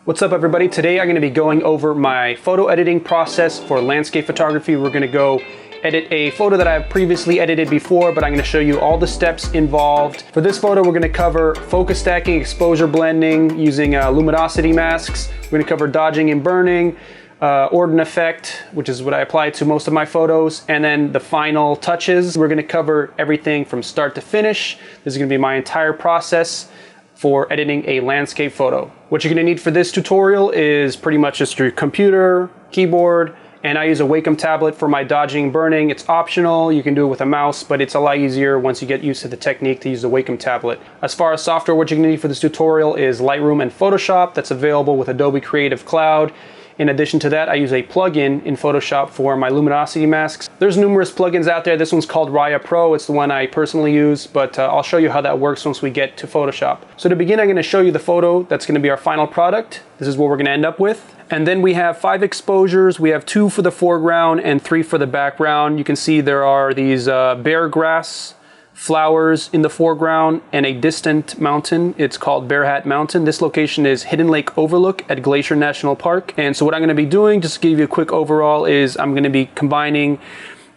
What's up everybody? Today I'm going to be going over my photo editing process for landscape photography. We're going to go edit a photo that I've previously edited before, but I'm going to show you all the steps involved. For this photo, we're going to cover focus stacking, exposure blending using luminosity masks. We're going to cover dodging and burning, Orton effect, which is what I apply to most of my photos, and then the final touches. We're going to cover everything from start to finish. This is going to be my entire process for editing a landscape photo. What you're gonna need for this tutorial is pretty much just your computer, keyboard, and I use a Wacom tablet for my dodging and burning. It's optional, you can do it with a mouse, but it's a lot easier once you get used to the technique to use the Wacom tablet. As far as software, what you're gonna need for this tutorial is Lightroom and Photoshop. That's available with Adobe Creative Cloud. In addition to that, I use a plugin in Photoshop for my luminosity masks. There's numerous plugins out there. This one's called Raya Pro. It's the one I personally use, but I'll show you how that works once we get to Photoshop. So to begin, I'm going to show you the photo that's going to be our final product. This is what we're going to end up with. And then we have 5 exposures. We have 2 for the foreground and 3 for the background. You can see there are these bare grass flowers in the foreground and a distant mountain. It's called Bear Hat Mountain. This location is Hidden Lake Overlook at Glacier National Park. And so what I'm going to be doing, just to give you a quick overall, is I'm going to be combining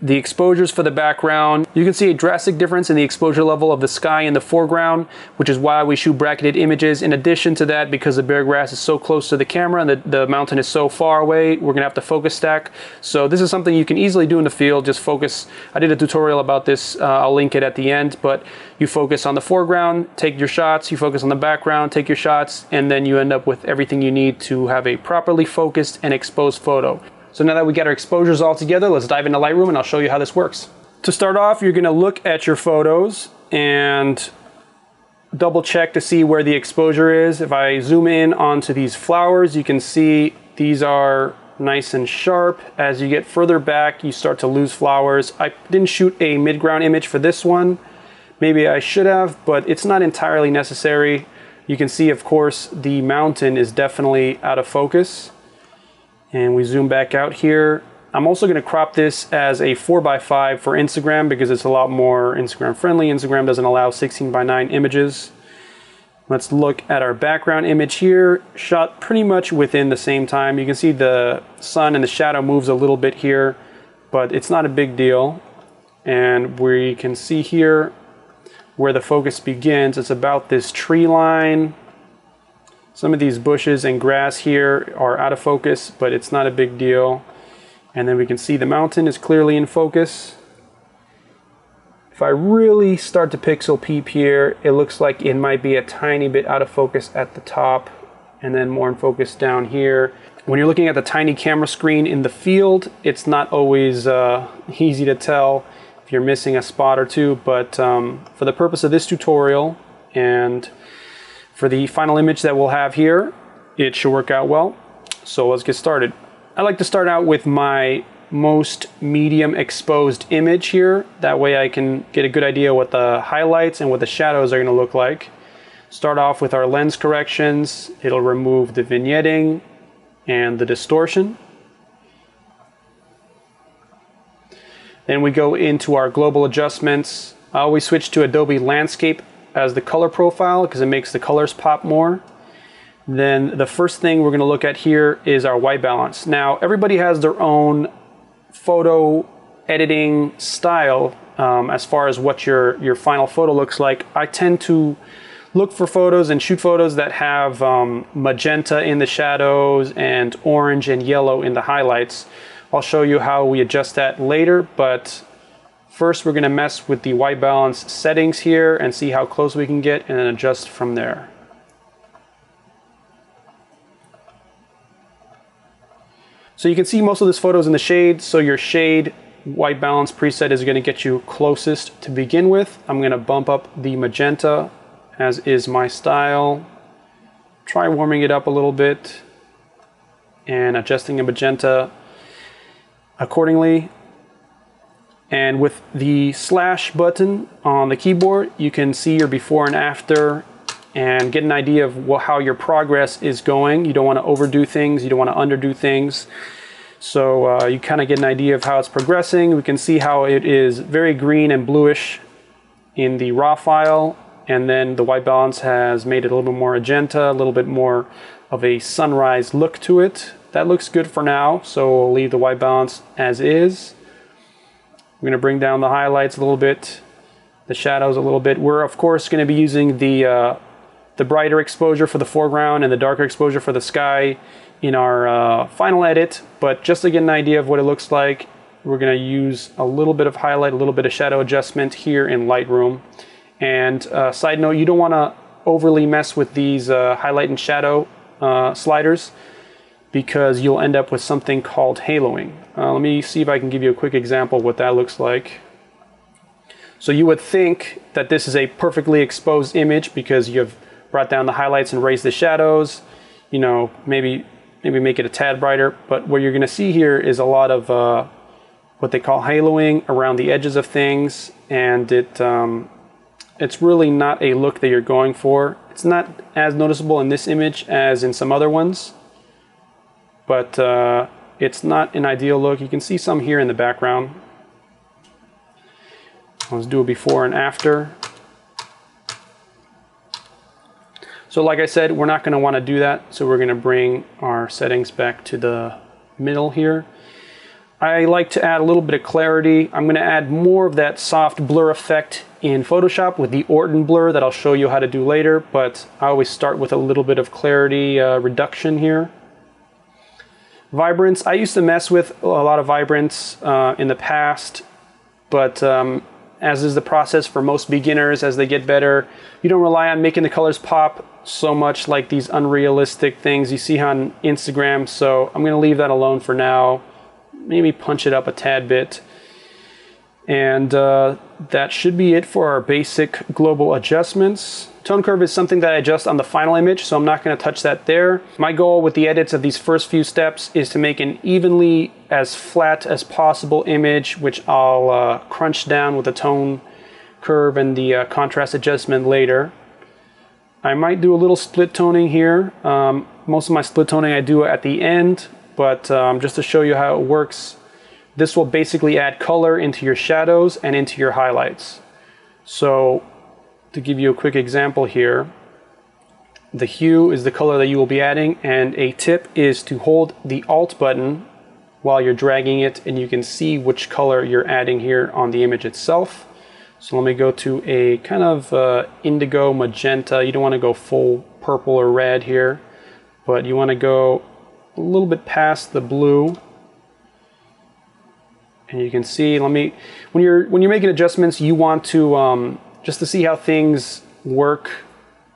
the exposures for the background. You can see a drastic difference in the exposure level of the sky in the foreground, which is why we shoot bracketed images. In addition to that, because the bare grass is so close to the camera and the mountain is so far away, we're gonna have to focus stack. So this is something you can easily do in the field. Just focus. I did a tutorial about this. I'll link it at the end, but you focus on the foreground, take your shots, you focus on the background, take your shots, and then you end up with everything you need to have a properly focused and exposed photo. So now that we got our exposures all together, let's dive into Lightroom and I'll show you how this works. To start off, you're gonna look at your photos and double check to see where the exposure is. If I zoom in onto these flowers, you can see these are nice and sharp. As you get further back, you start to lose flowers. I didn't shoot a mid-ground image for this one. Maybe I should have, but it's not entirely necessary. You can see, of course, the mountain is definitely out of focus. And we zoom back out here. I'm also going to crop this as a 4:5 for Instagram because it's a lot more Instagram friendly. Instagram doesn't allow 16:9 images. Let's look at our background image here, shot pretty much within the same time. You can see the sun and the shadow moves a little bit here, but it's not a big deal. And we can see here where the focus begins. It's about this tree line. Some of these bushes and grass here are out of focus, but it's not a big deal. And then we can see the mountain is clearly in focus. If I really start to pixel peep here, it looks like it might be a tiny bit out of focus at the top and then more in focus down here. When you're looking at the tiny camera screen in the field, it's not always easy to tell if you're missing a spot or two, but for the purpose of this tutorial and for the final image that we'll have here, it should work out well. So let's get started. I like to start out with my most medium exposed image here. That way I can get a good idea what the highlights and what the shadows are going to look like. Start off with our lens corrections. It'll remove the vignetting and the distortion. Then we go into our global adjustments. I always switch to Adobe Landscape as the color profile because it makes the colors pop more. Then the first thing we're going to look at here is our white balance. Now everybody has their own photo editing style as far as what your final photo looks like. I tend to look for photos and shoot photos that have magenta in the shadows and orange and yellow in the highlights. I'll show you how we adjust that later, but first, we're going to mess with the white balance settings here and see how close we can get and then adjust from there. So you can see most of this photo is in the shade, so your shade white balance preset is going to get you closest to begin with. I'm going to bump up the magenta, as is my style. Try warming it up a little bit and adjusting the magenta accordingly. And with the slash button on the keyboard, you can see your before and after and get an idea of how your progress is going. You don't want to overdo things, you don't want to underdo things. So you kind of get an idea of how it's progressing. We can see how it is very green and bluish in the raw file and then the white balance has made it a little bit more magenta, a little bit more of a sunrise look to it. That looks good for now, so we'll leave the white balance as is. I'm going to bring down the highlights a little bit, the shadows a little bit. We're of course going to be using the brighter exposure for the foreground and the darker exposure for the sky in our final edit, but just to get an idea of what it looks like, we're going to use a little bit of highlight, a little bit of shadow adjustment here in Lightroom. And side note, you don't want to overly mess with these highlight and shadow sliders, because you'll end up with something called haloing. Let me see if I can give you a quick example of what that looks like. So you would think that this is a perfectly exposed image because you've brought down the highlights and raised the shadows, you know, maybe make it a tad brighter, but what you're going to see here is a lot of what they call haloing around the edges of things, and it's really not a look that you're going for. It's not as noticeable in this image as in some other ones, but it's not an ideal look. You can see some here in the background. Let's do a before and after. So like I said, we're not going to want to do that, so we're going to bring our settings back to the middle here. I like to add a little bit of clarity. I'm going to add more of that soft blur effect in Photoshop with the Orton Blur that I'll show you how to do later, but I always start with a little bit of clarity reduction here. Vibrance, I used to mess with a lot of vibrance in the past, but as is the process for most beginners, as they get better, you don't rely on making the colors pop so much like these unrealistic things you see on Instagram, so I'm going to leave that alone for now. Maybe punch it up a tad bit. And that should be it for our basic global adjustments. Tone curve is something that I adjust on the final image, so I'm not going to touch that there. My goal with the edits of these first few steps is to make an evenly as flat as possible image, which I'll crunch down with the tone curve and the contrast adjustment later. I might do a little split toning here. Most of my split toning I do at the end, but just to show you how it works, this will basically add color into your shadows and into your highlights. So to give you a quick example here, the hue is the color that you will be adding, and a tip is to hold the Alt button while you're dragging it, and you can see which color you're adding here on the image itself. So let me go to a kind of indigo magenta. You don't want to go full purple or red here, but you want to go a little bit past the blue. And you can see, when you're making adjustments, you want to just to see how things work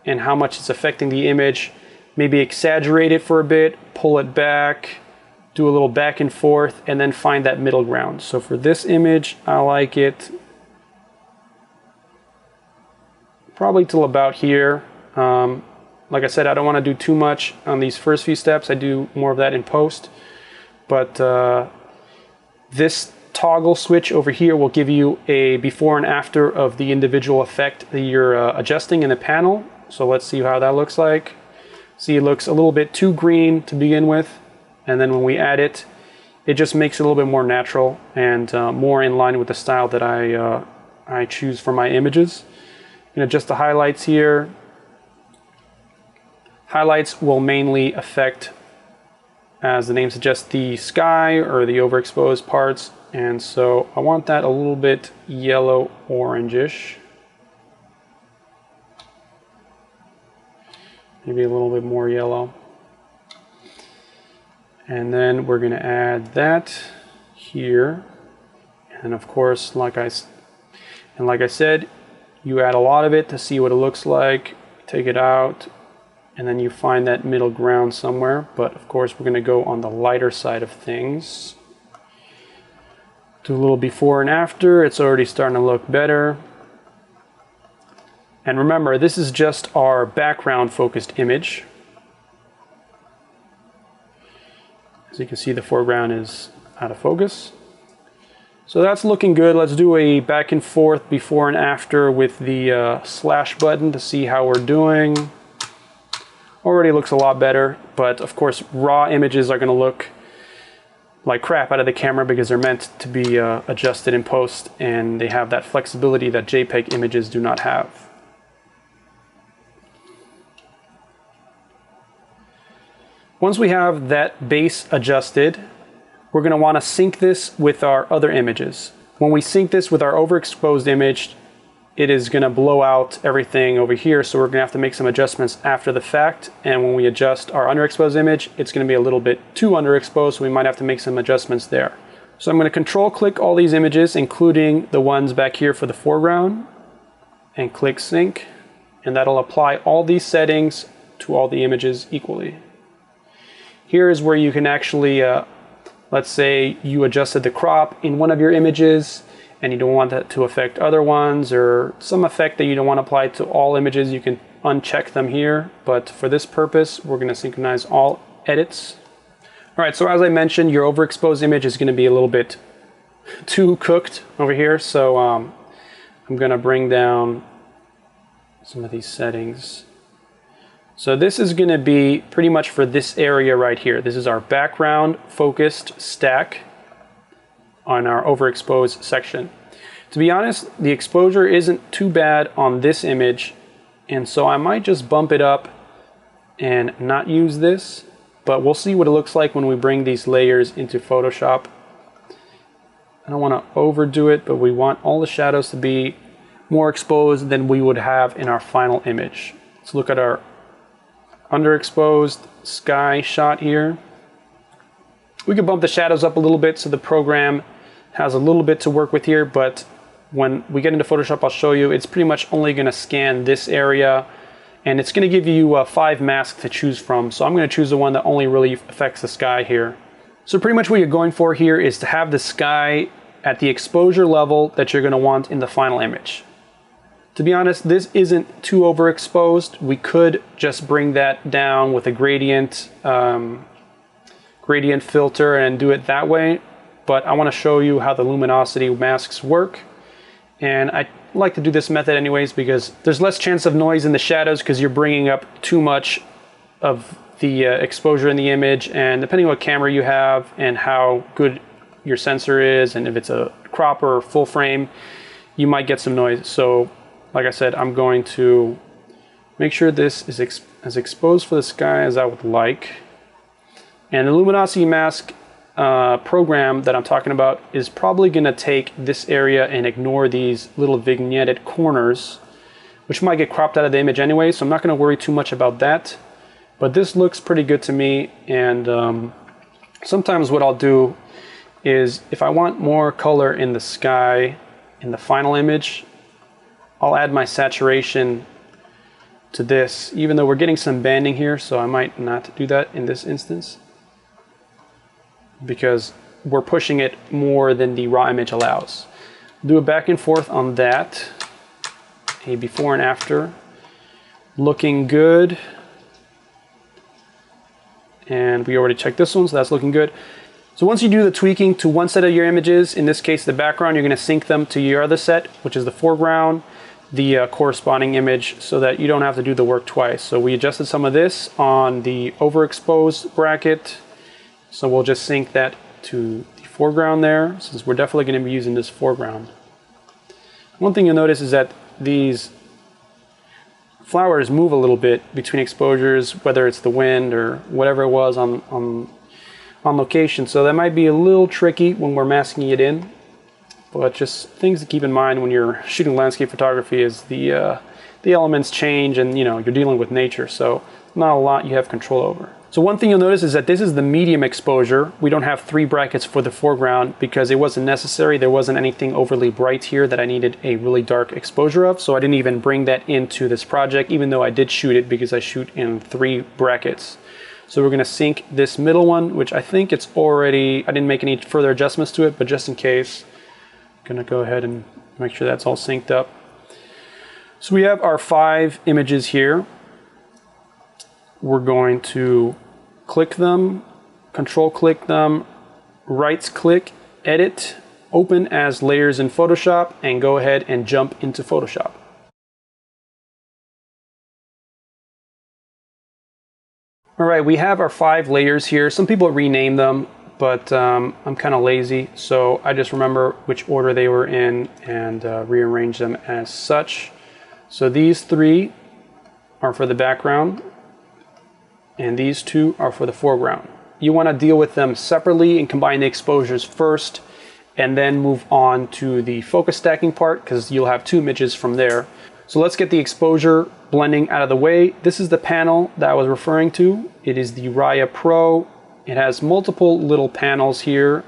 and how much it's affecting the image, maybe exaggerate it for a bit, pull it back, do a little back and forth, and then find that middle ground. So for this image, I like it probably till about here. Like I said, I don't want to do too much on these first few steps. I do more of that in post. But this toggle switch over here will give you a before and after of the individual effect that you're adjusting in the panel. So let's see how that looks like. See, it looks a little bit too green to begin with, and then when we add it, it just makes it a little bit more natural and more in line with the style that I choose for my images. And adjust the highlights here. Highlights will mainly affect, as the name suggests, the sky or the overexposed parts, and so I want that a little bit yellow orangish, maybe a little bit more yellow. And then we're going to add that here, and of course, like I said, you add a lot of it to see what it looks like. Take it out, and then you find that middle ground somewhere, but of course we're going to go on the lighter side of things. Do a little before and after. It's already starting to look better. And remember, this is just our background focused image. As you can see, the foreground is out of focus. So that's looking good. Let's do a back and forth before and after with the slash button to see how we're doing. Already looks a lot better, but of course raw images are going to look like crap out of the camera because they're meant to be adjusted in post, and they have that flexibility that JPEG images do not have. Once we have that base adjusted, we're going to want to sync this with our other images. When we sync this with our overexposed image, it is going to blow out everything over here, so we're going to have to make some adjustments after the fact. And when we adjust our underexposed image, it's going to be a little bit too underexposed, so we might have to make some adjustments there. So I'm going to control click all these images, including the ones back here for the foreground, and click sync, and that'll apply all these settings to all the images equally. Here is where you can actually, let's say you adjusted the crop in one of your images and you don't want that to affect other ones, or some effect that you don't want to apply to all images, you can uncheck them here. But for this purpose, we're going to synchronize all edits. All right, so as I mentioned, your overexposed image is going to be a little bit too cooked over here. So I'm going to bring down some of these settings. So this is going to be pretty much for this area right here. This is our background focused stack on our overexposed section. To be honest, the exposure isn't too bad on this image, and so I might just bump it up and not use this, but we'll see what it looks like when we bring these layers into Photoshop. I don't want to overdo it, but we want all the shadows to be more exposed than we would have in our final image. Let's look at our underexposed sky shot here. We could bump the shadows up a little bit so the program has a little bit to work with here, but when we get into Photoshop, I'll show you, it's pretty much only going to scan this area, and it's going to give you 5 masks to choose from. So I'm going to choose the one that only really affects the sky here. So pretty much what you're going for here is to have the sky at the exposure level that you're going to want in the final image. To be honest, this isn't too overexposed. We could just bring that down with a gradient filter and do it that way, but I want to show you how the luminosity masks work. And I like to do this method anyways because there's less chance of noise in the shadows because you're bringing up too much of the exposure in the image, and depending on what camera you have and how good your sensor is, and if it's a crop or full frame, you might get some noise. So like I said, I'm going to make sure this is as exposed for the sky as I would like. And the luminosity mask program that I'm talking about is probably going to take this area and ignore these little vignetted corners, which might get cropped out of the image anyway, so I'm not going to worry too much about that. But this looks pretty good to me, and sometimes what I'll do is if I want more color in the sky in the final image, I'll add my saturation to this, even though we're getting some banding here, so I might not do that in this instance because we're pushing it more than the raw image allows. Do a back and forth on that, a before and after, looking good. And we already checked this one, so that's looking good. So once you do the tweaking to one set of your images, in this case the background, you're going to sync them to your other set, which is the foreground, the corresponding image, so that you don't have to do the work twice. So we adjusted some of this on the overexposed bracket, so we'll just sync that to the foreground there, since we're definitely going to be using this foreground. One thing you'll notice is that these flowers move a little bit between exposures, whether it's the wind or whatever it was on location. So that might be a little tricky when we're masking it in, but just things to keep in mind when you're shooting landscape photography is the elements change, and you're dealing with nature, so not a lot you have control over. So one thing you'll notice is that this is the medium exposure. We don't have 3 brackets for the foreground because it wasn't necessary. There wasn't anything overly bright here that I needed a really dark exposure of, so I didn't even bring that into this project, even though I did shoot it because I shoot in 3 brackets. So we're going to sync this middle one, which I think it's already, I didn't make any further adjustments to it, but just in case, I'm going to go ahead and make sure that's all synced up. So we have our 5 images here. We're going to click them, control click them, right click, edit, open as layers in Photoshop, and go ahead and jump into Photoshop. All right, we have our 5 layers here. Some people rename them, but I'm kind of lazy, so I just remember which order they were in and rearrange them as such. So these 3 are for the background. and these two are for the foreground. You want to deal with them separately and combine the exposures first, and then move on to the focus stacking part, because you'll have two images from there. So let's get the exposure blending out of the way. This is the panel that I was referring to. It is the Raya Pro. It has multiple little panels here.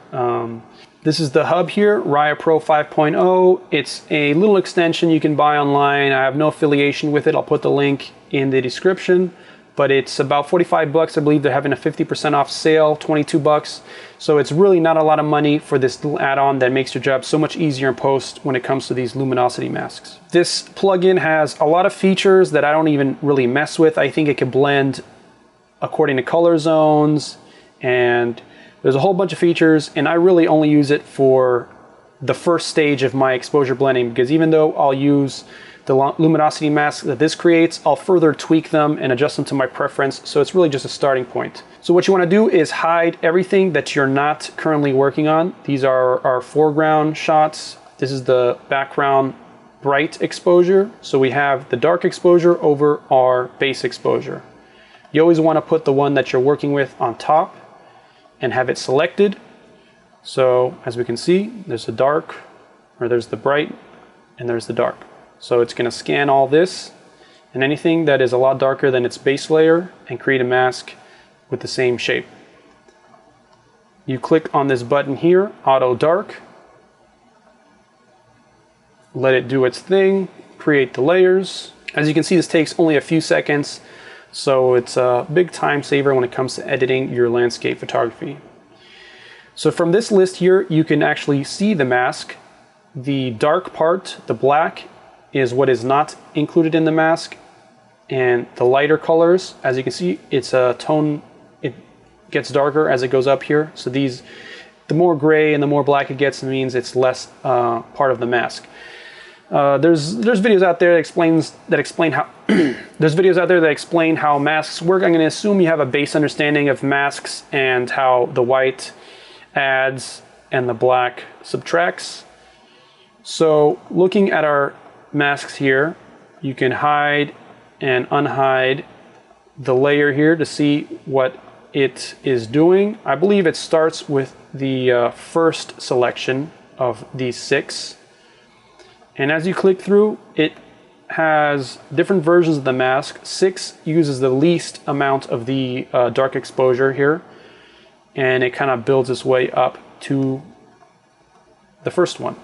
This is the hub here, Raya Pro 5.0. It's a little extension you can buy online. I have no affiliation with it. I'll put the link in the description, but it's about 45 bucks. I believe they're having a 50% off sale, 22 bucks. So it's really not a lot of money for this little add-on that makes your job so much easier in post when it comes to these luminosity masks. This plugin has a lot of features that I don't even really mess with. I think it can blend according to color zones, and there's a whole bunch of features, and I really only use it for the first stage of my exposure blending, because even though I'll use the luminosity mask that this creates, I'll further tweak them and adjust them to my preference. So it's really just a starting point. So what you want to do is hide everything that you're not currently working on. These are our foreground shots. This is the background bright exposure. So we have the dark exposure over our base exposure. You always want to put the one that you're working with on top and have it selected. So as we can see, there's the dark, or there's the bright, and there's the dark. So it's gonna scan all this and anything that is a lot darker than its base layer and create a mask with the same shape. You click on this button here, Auto Dark, let it do its thing, create the layers. As you can see, this takes only a few seconds, so it's a big time saver when it comes to editing your landscape photography. So from this list here, you can actually see the mask. The dark part, the black, is what is not included in the mask. And the lighter colors, as you can see, it's a tone, it gets darker as it goes up here. So these, the more gray and the more black it gets, it means it's less part of the mask. There's videos out there that explain how there's videos out there that explain how masks work. I'm going to assume you have a base understanding of masks and how the white adds and the black subtracts. So looking at our masks here, you can hide and unhide the layer here to see what it is doing. I believe it starts with the first selection of these 6. And as you click through, it has different versions of the mask. 6 uses the least amount of the dark exposure here, and it kind of builds its way up to the first one.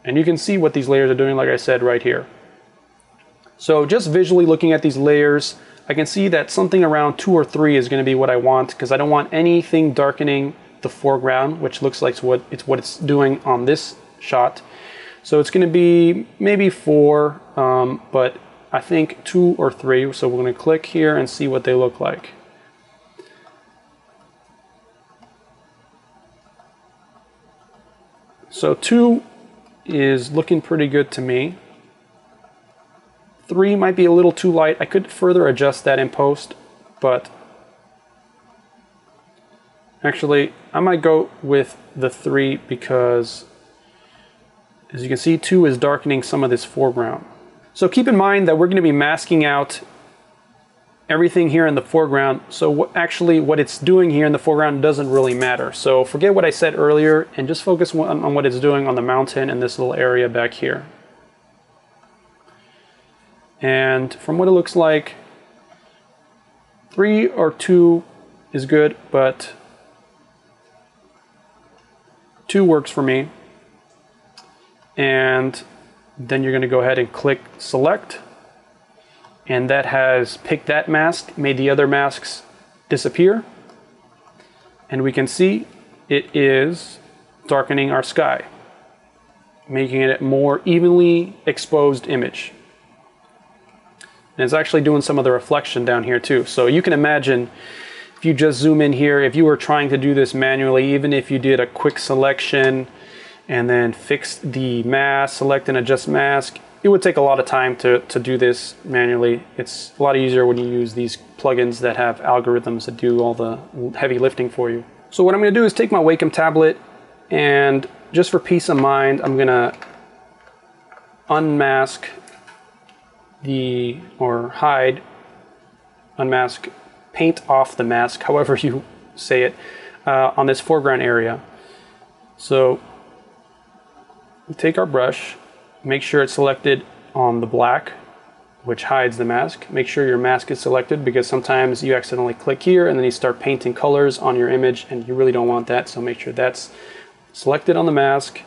And you can see what these layers are doing, like I said, right here. So just visually looking at these layers, I can see that something around 2 or 3 is going to be what I want, because I don't want anything darkening the foreground, which looks like what it's doing on this shot. So it's going to be maybe 4, but I think 2 or 3. So we're going to click here and see what they look like. So 2 is looking pretty good to me. 3 might be a little too light. I could further adjust that in post, but actually I might go with the 3 because, as you can see, 2 is darkening some of this foreground. So keep in mind that we're going to be masking out everything here in the foreground. So what it's doing here in the foreground doesn't really matter. So forget what I said earlier and just focus on what it's doing on the mountain and this little area back here. And from what it looks like, 3 or 2 is good, but 2 works for me. And then you're going to go ahead and click select, and that has picked that mask, made the other masks disappear, and we can see it is darkening our sky, making it a more evenly exposed image. And it's actually doing some of the reflection down here too. So you can imagine if you just zoom in here, if you were trying to do this manually, even if you did a quick selection and then fix the mask, select and adjust mask, it would take a lot of time to do this manually. It's a lot easier when you use these plugins that have algorithms that do all the heavy lifting for you. So what I'm going to do is take my Wacom tablet, and just for peace of mind, I'm going to unmask unmask paint off the mask, however you say it, on this foreground area. So we take our brush, make sure it's selected on the black, which hides the mask. Make sure your mask is selected, because sometimes you accidentally click here and then you start painting colors on your image and you really don't want that, so make sure that's selected on the mask.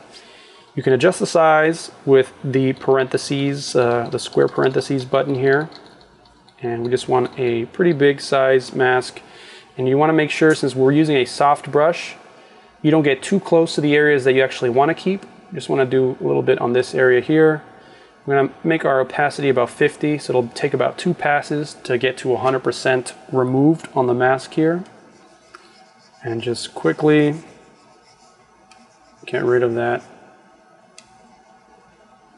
You can adjust the size with the parentheses, the square parentheses button here. And we just want a pretty big size mask. And you want to make sure, since we're using a soft brush, you don't get too close to the areas that you actually want to keep. You just want to do a little bit on this area here. We're going to make our opacity about 50, so it'll take about 2 passes to get to 100% removed on the mask here. And just quickly get rid of that,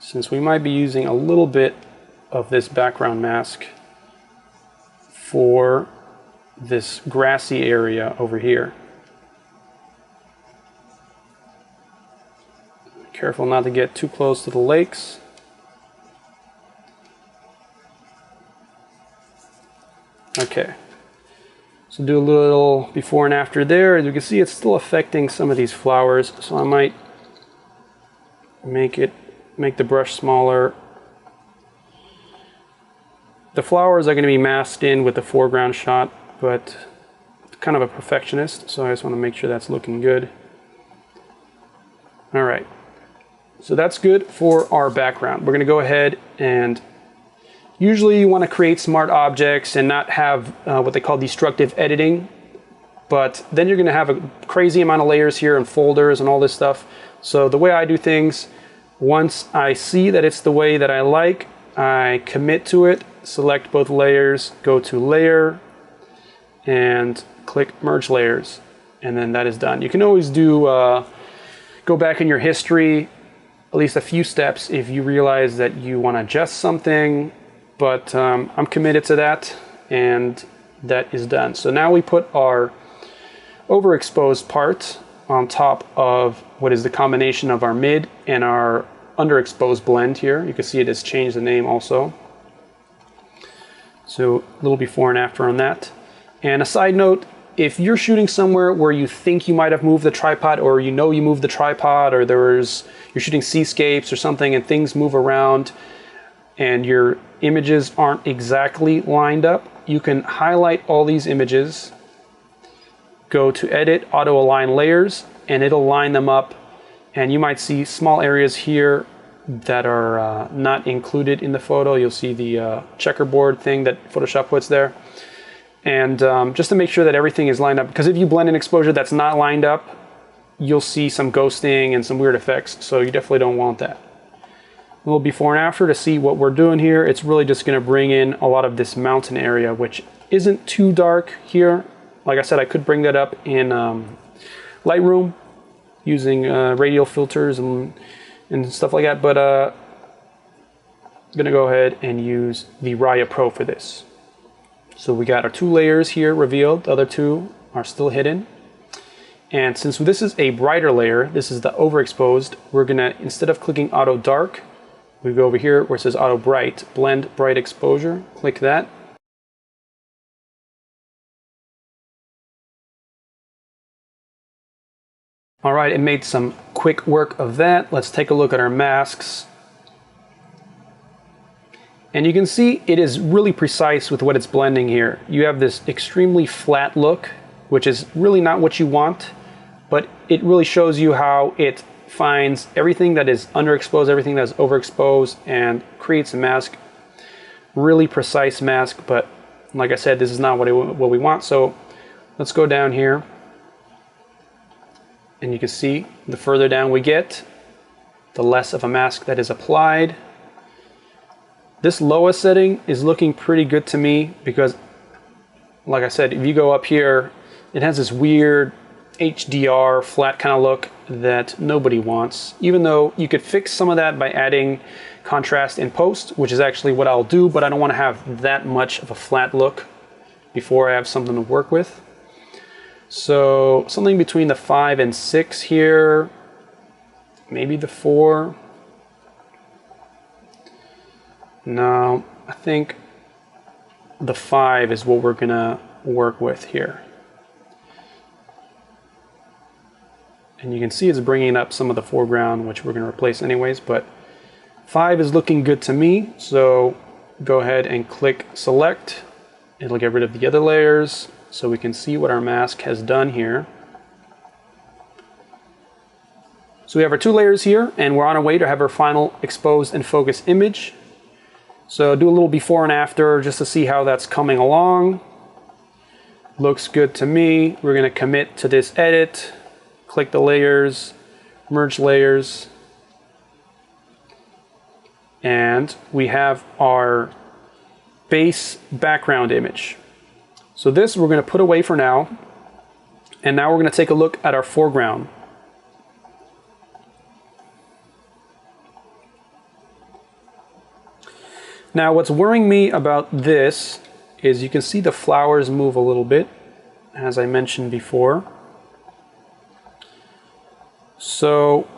since we might be using a little bit of this background mask for this grassy area over here. Careful not to get too close to the lakes. Okay, so do a little before and after there. As you can see, it's still affecting some of these flowers, so I might make the brush smaller. The flowers are going to be masked in with the foreground shot, but kind of a perfectionist, so I just want to make sure that's looking good. All right, so that's good for our background. We're going to go ahead and usually you want to create smart objects and not have what they call destructive editing, but then you're going to have a crazy amount of layers here and folders and all this stuff. So the way I do things, once I see that it's the way that I like, I commit to it, select both layers, go to Layer, and click Merge Layers, and then that is done. You can always do go back in your history at least a few steps if you realize that you want to adjust something, but I'm committed to that, and that is done. So now we put our overexposed part on top of what is the combination of our mid and our underexposed blend here. You can see it has changed the name also. So a little before and after on that. And a side note, if you're shooting somewhere where you think you might have moved the tripod, or you know you moved the tripod, or you're shooting seascapes or something and things move around and your images aren't exactly lined up, you can highlight all these images, go to Edit, Auto Align Layers, and it'll line them up. And you might see small areas here that are not included in the photo. You'll see the checkerboard thing that Photoshop puts there. And just to make sure that everything is lined up, because if you blend in exposure that's not lined up, you'll see some ghosting and some weird effects, so you definitely don't want that. A little before and after to see what we're doing here. It's really just going to bring in a lot of this mountain area, which isn't too dark here. Like I said, I could bring that up in Lightroom using radial filters and stuff like that, but I'm going to go ahead and use the Raya Pro for this. So we got our 2 layers here revealed, the other 2 are still hidden. And since this is a brighter layer, this is the overexposed, we're gonna, instead of clicking Auto Dark, we go over here where it says Auto Bright, Blend Bright Exposure, click that. All right, it made some quick work of that. Let's take a look at our masks. And you can see it is really precise with what it's blending here. You have this extremely flat look, which is really not what you want, but it really shows you how it finds everything that is underexposed, everything that's overexposed, and creates a mask. Really precise mask, but like I said, this is not what we want. So let's go down here. And you can see the further down we get, the less of a mask that is applied. This lowest setting is looking pretty good to me because, like I said, if you go up here, it has this weird HDR flat kind of look that nobody wants, even though you could fix some of that by adding contrast in post, which is actually what I'll do, but I don't want to have that much of a flat look before I have something to work with. So something between the 5 and 6 here, maybe the 4. No, I think the 5 is what we're gonna work with here. And you can see it's bringing up some of the foreground, which we're going to replace anyways, but 5 is looking good to me. So go ahead and click select. It'll get rid of the other layers so we can see what our mask has done here. So we have our 2 layers here, and we're on our way to have our final exposed and focused image. So do a little before and after just to see how that's coming along. Looks good to me. We're going to commit to this edit, click the layers, merge layers, and we have our base background image. So this we're going to put away for now, and now we're going to take a look at our foreground. Now what's worrying me about this is you can see the flowers move a little bit, as I mentioned before. So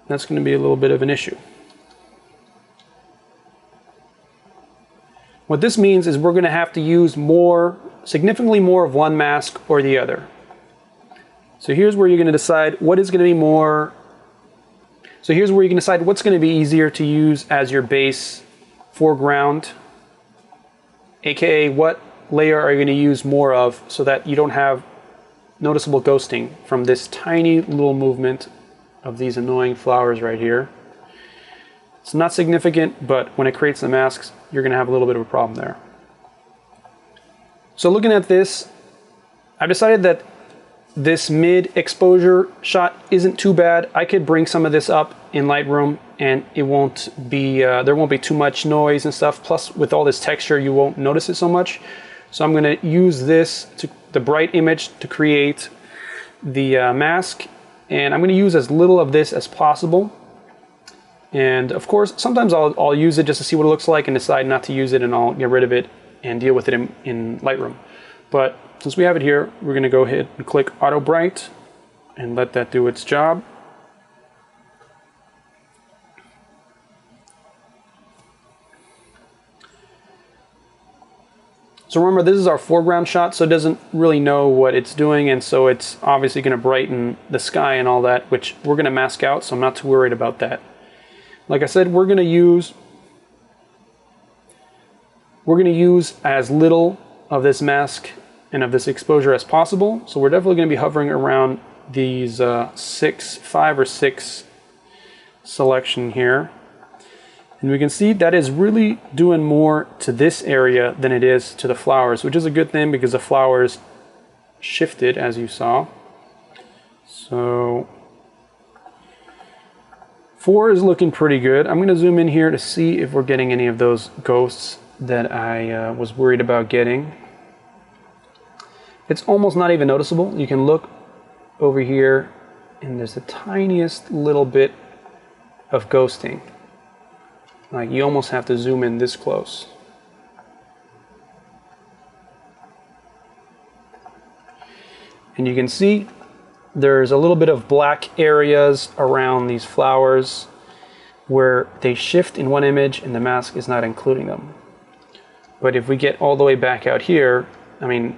that's going to be a little bit of an issue. What this means is we're going to have to use significantly more of one mask or the other. So here's where you're going to decide what is going to be more. So here's where you can decide what's going to be easier to use as your base foreground, aka what layer are you going to use more of so that you don't have noticeable ghosting from this tiny little movement of these annoying flowers right here. It's not significant, but when it creates the masks, you're going to have a little bit of a problem there. So looking at this, I've decided that this mid exposure shot isn't too bad. I could bring some of this up in Lightroom and it won't be, there won't be too much noise and stuff. Plus with all this texture, you won't notice it so much. So I'm going to use this, the bright image, to create the mask. And I'm going to use as little of this as possible. And of course, sometimes I'll use it just to see what it looks like and decide not to use it, and I'll get rid of it and deal with it in Lightroom. But since we have it here, we're going to go ahead and click Auto Bright and let that do its job. So remember, this is our foreground shot, so it doesn't really know what it's doing, and so it's obviously going to brighten the sky and all that, which we're going to mask out, so I'm not too worried about that. Like I said, we're going to use as little of this mask and of this exposure as possible. So we're definitely going to be hovering around these 5 or 6 selection here. And we can see that is really doing more to this area than it is to the flowers, which is a good thing because the flowers shifted, as you saw. So 4 is looking pretty good. I'm going to zoom in here to see if we're getting any of those ghosts that I was worried about getting. It's almost not even noticeable. You can look over here and there's the tiniest little bit of ghosting. Like, you almost have to zoom in this close. And you can see there's a little bit of black areas around these flowers where they shift in one image and the mask is not including them. But if we get all the way back out here, I mean,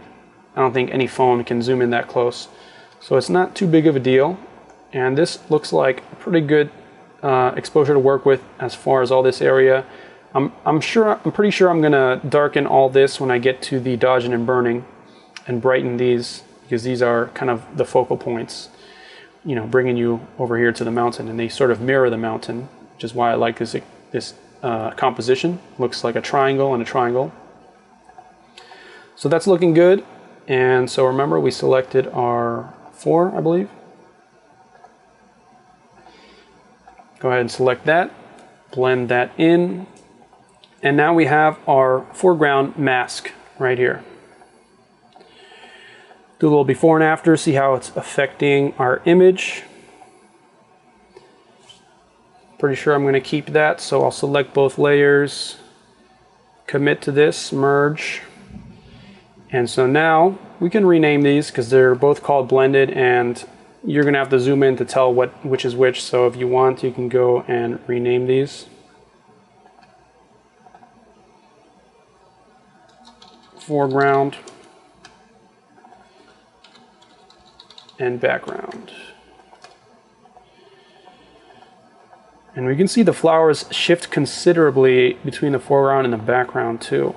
I don't think any phone can zoom in that close. So it's not too big of a deal. And this looks like a pretty good exposure to work with as far as all this area. I'm pretty sure I'm gonna darken all this when I get to the dodging and burning and brighten these, because these are kind of the focal points, you know, bringing you over here to the mountain, and they sort of mirror the mountain, which is why I like this composition. Looks like a triangle and a triangle. So that's looking good. And so remember, we selected our 4, I believe. Go ahead and select that, blend that in, and now we have our foreground mask right here. Do a little before and after, see how it's affecting our image. Pretty sure I'm going to keep that, so I'll select both layers, commit to this, merge. And so now we can rename these because they're both called blended, and you're going to have to zoom in to tell which is which. So if you want, you can go and rename these. Foreground and background. And we can see the flowers shift considerably between the foreground and the background too.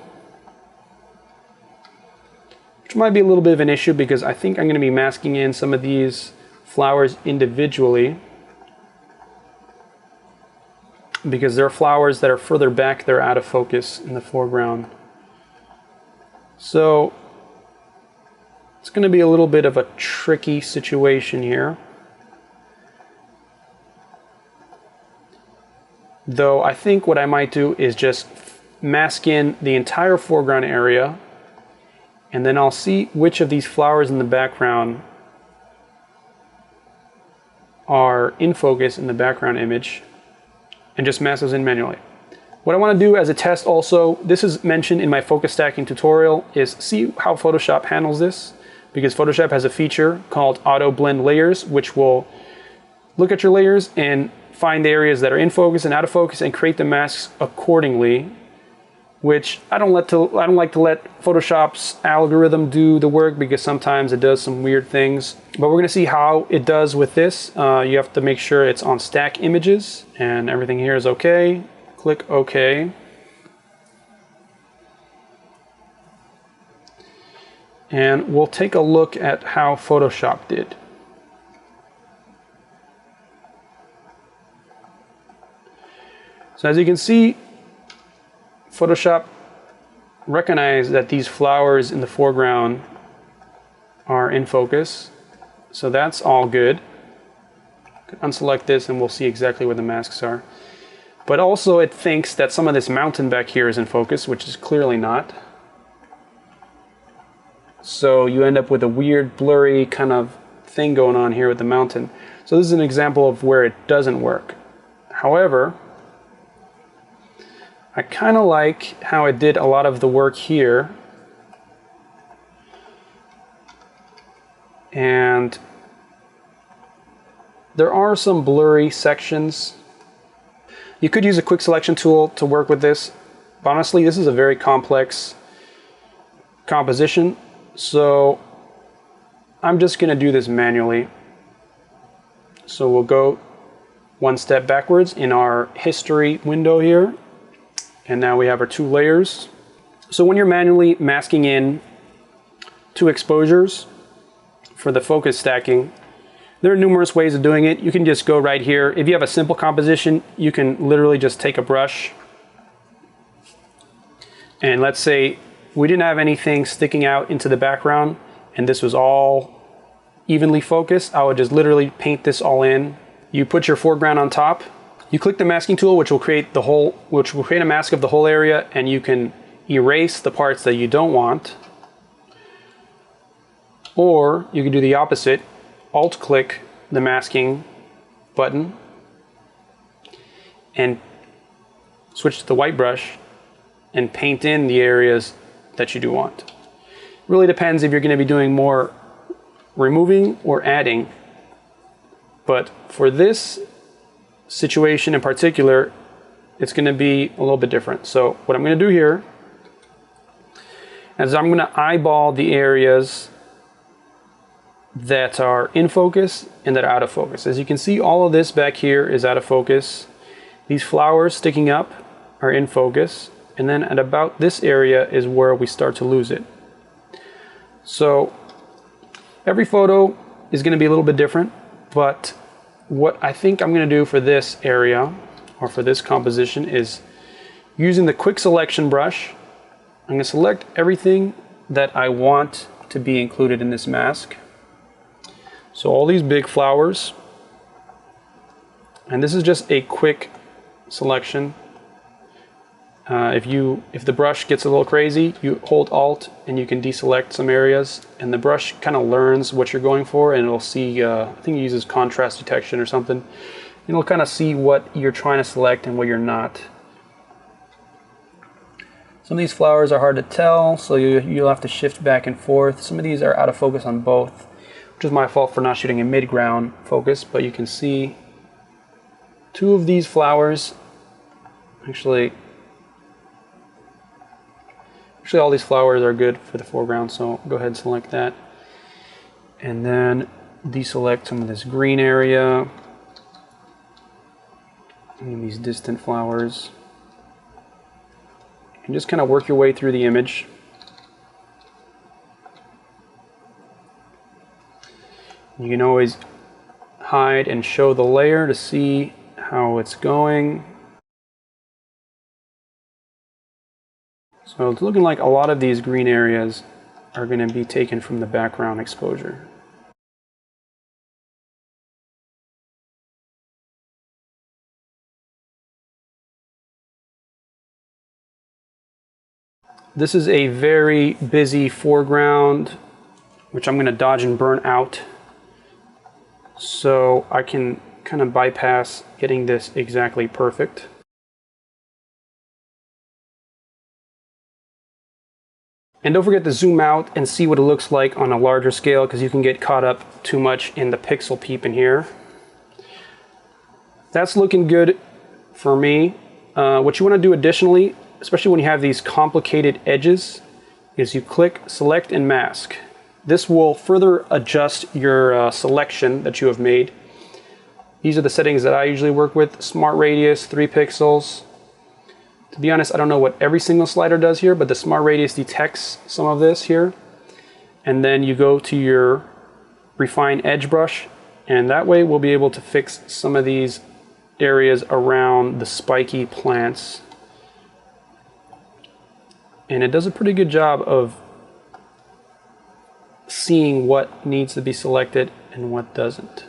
Which might be a little bit of an issue because I think I'm going to be masking in some of these flowers individually. Because there are flowers that are further back, they're out of focus in the foreground. So it's going to be a little bit of a tricky situation here. Though I think what I might do is just mask in the entire foreground area, and then I'll see which of these flowers in the background are in focus in the background image, and just mask those in manually. What I want to do as a test also, this is mentioned in my focus stacking tutorial, is see how Photoshop handles this, because Photoshop has a feature called Auto Blend Layers, which will look at your layers and find the areas that are in focus and out of focus and create the masks accordingly, which I don't like to let Photoshop's algorithm do the work because sometimes it does some weird things. But we're going to see how it does with this. You have to make sure it's on stack images and everything here is okay. Click OK. And we'll take a look at how Photoshop did. So as you can see, Photoshop recognized that these flowers in the foreground are in focus. So that's all good. Unselect this and we'll see exactly where the masks are. But also it thinks that some of this mountain back here is in focus, which is clearly not. So you end up with a weird blurry kind of thing going on here with the mountain. So this is an example of where it doesn't work. However, I kind of like how it did a lot of the work here. And there are some blurry sections. You could use a quick selection tool to work with this. But honestly, this is a very complex composition. So I'm just going to do this manually. So we'll go one step backwards in our history window here. And now we have our two layers. So when you're manually masking in two exposures for the focus stacking, there are numerous ways of doing it. You can just go right here. If you have a simple composition, you can literally just take a brush. And let's say we didn't have anything sticking out into the background and this was all evenly focused. I would just literally paint this all in. You put your foreground on top. You click the masking tool, which will create a mask of the whole area, and you can erase the parts that you don't want. Or you can do the opposite, alt-click the masking button and switch to the white brush and paint in the areas that you do want. It really depends if you're going to be doing more removing or adding. But for this situation in particular, it's going to be a little bit different. So what I'm going to do here is I'm going to eyeball the areas that are in focus and that are out of focus. As you can see, all of this back here is out of focus. These flowers sticking up are in focus, and then at about this area is where we start to lose it. So every photo is going to be a little bit different, but what I think I'm going to do for this area or for this composition is using the quick selection brush. I'm going to select everything that I want to be included in this mask. So all these big flowers, and this is just a quick selection. If the brush gets a little crazy, you hold Alt and you can deselect some areas, and the brush kind of learns what you're going for, and it'll see, I think it uses contrast detection or something. And it'll kind of see what you're trying to select and what you're not. Some of these flowers are hard to tell, so you'll have to shift back and forth. Some of these are out of focus on both, which is my fault for not shooting a mid-ground focus, but you can see two of these flowers, actually all these flowers are good for the foreground, so go ahead and select that. And then deselect some of this green area and these distant flowers. And just kind of work your way through the image. You can always hide and show the layer to see how it's going. So it's looking like a lot of these green areas are going to be taken from the background exposure. This is a very busy foreground, which I'm going to dodge and burn out, so I can kind of bypass getting this exactly perfect. And don't forget to zoom out and see what it looks like on a larger scale, because you can get caught up too much in the pixel peep in here. That's looking good for me. What you want to do additionally, especially when you have these complicated edges, is you click Select and Mask. This will further adjust your selection that you have made. These are the settings that I usually work with. Smart Radius, 3 pixels. To be honest, I don't know what every single slider does here, but the Smart Radius detects some of this here. And then you go to your Refine Edge Brush, and that way we'll be able to fix some of these areas around the spiky plants. And it does a pretty good job of seeing what needs to be selected and what doesn't.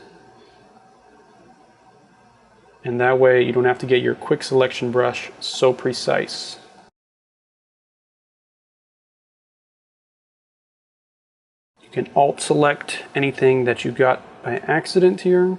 And that way you don't have to get your quick selection brush so precise. You can alt select anything that you got by accident here.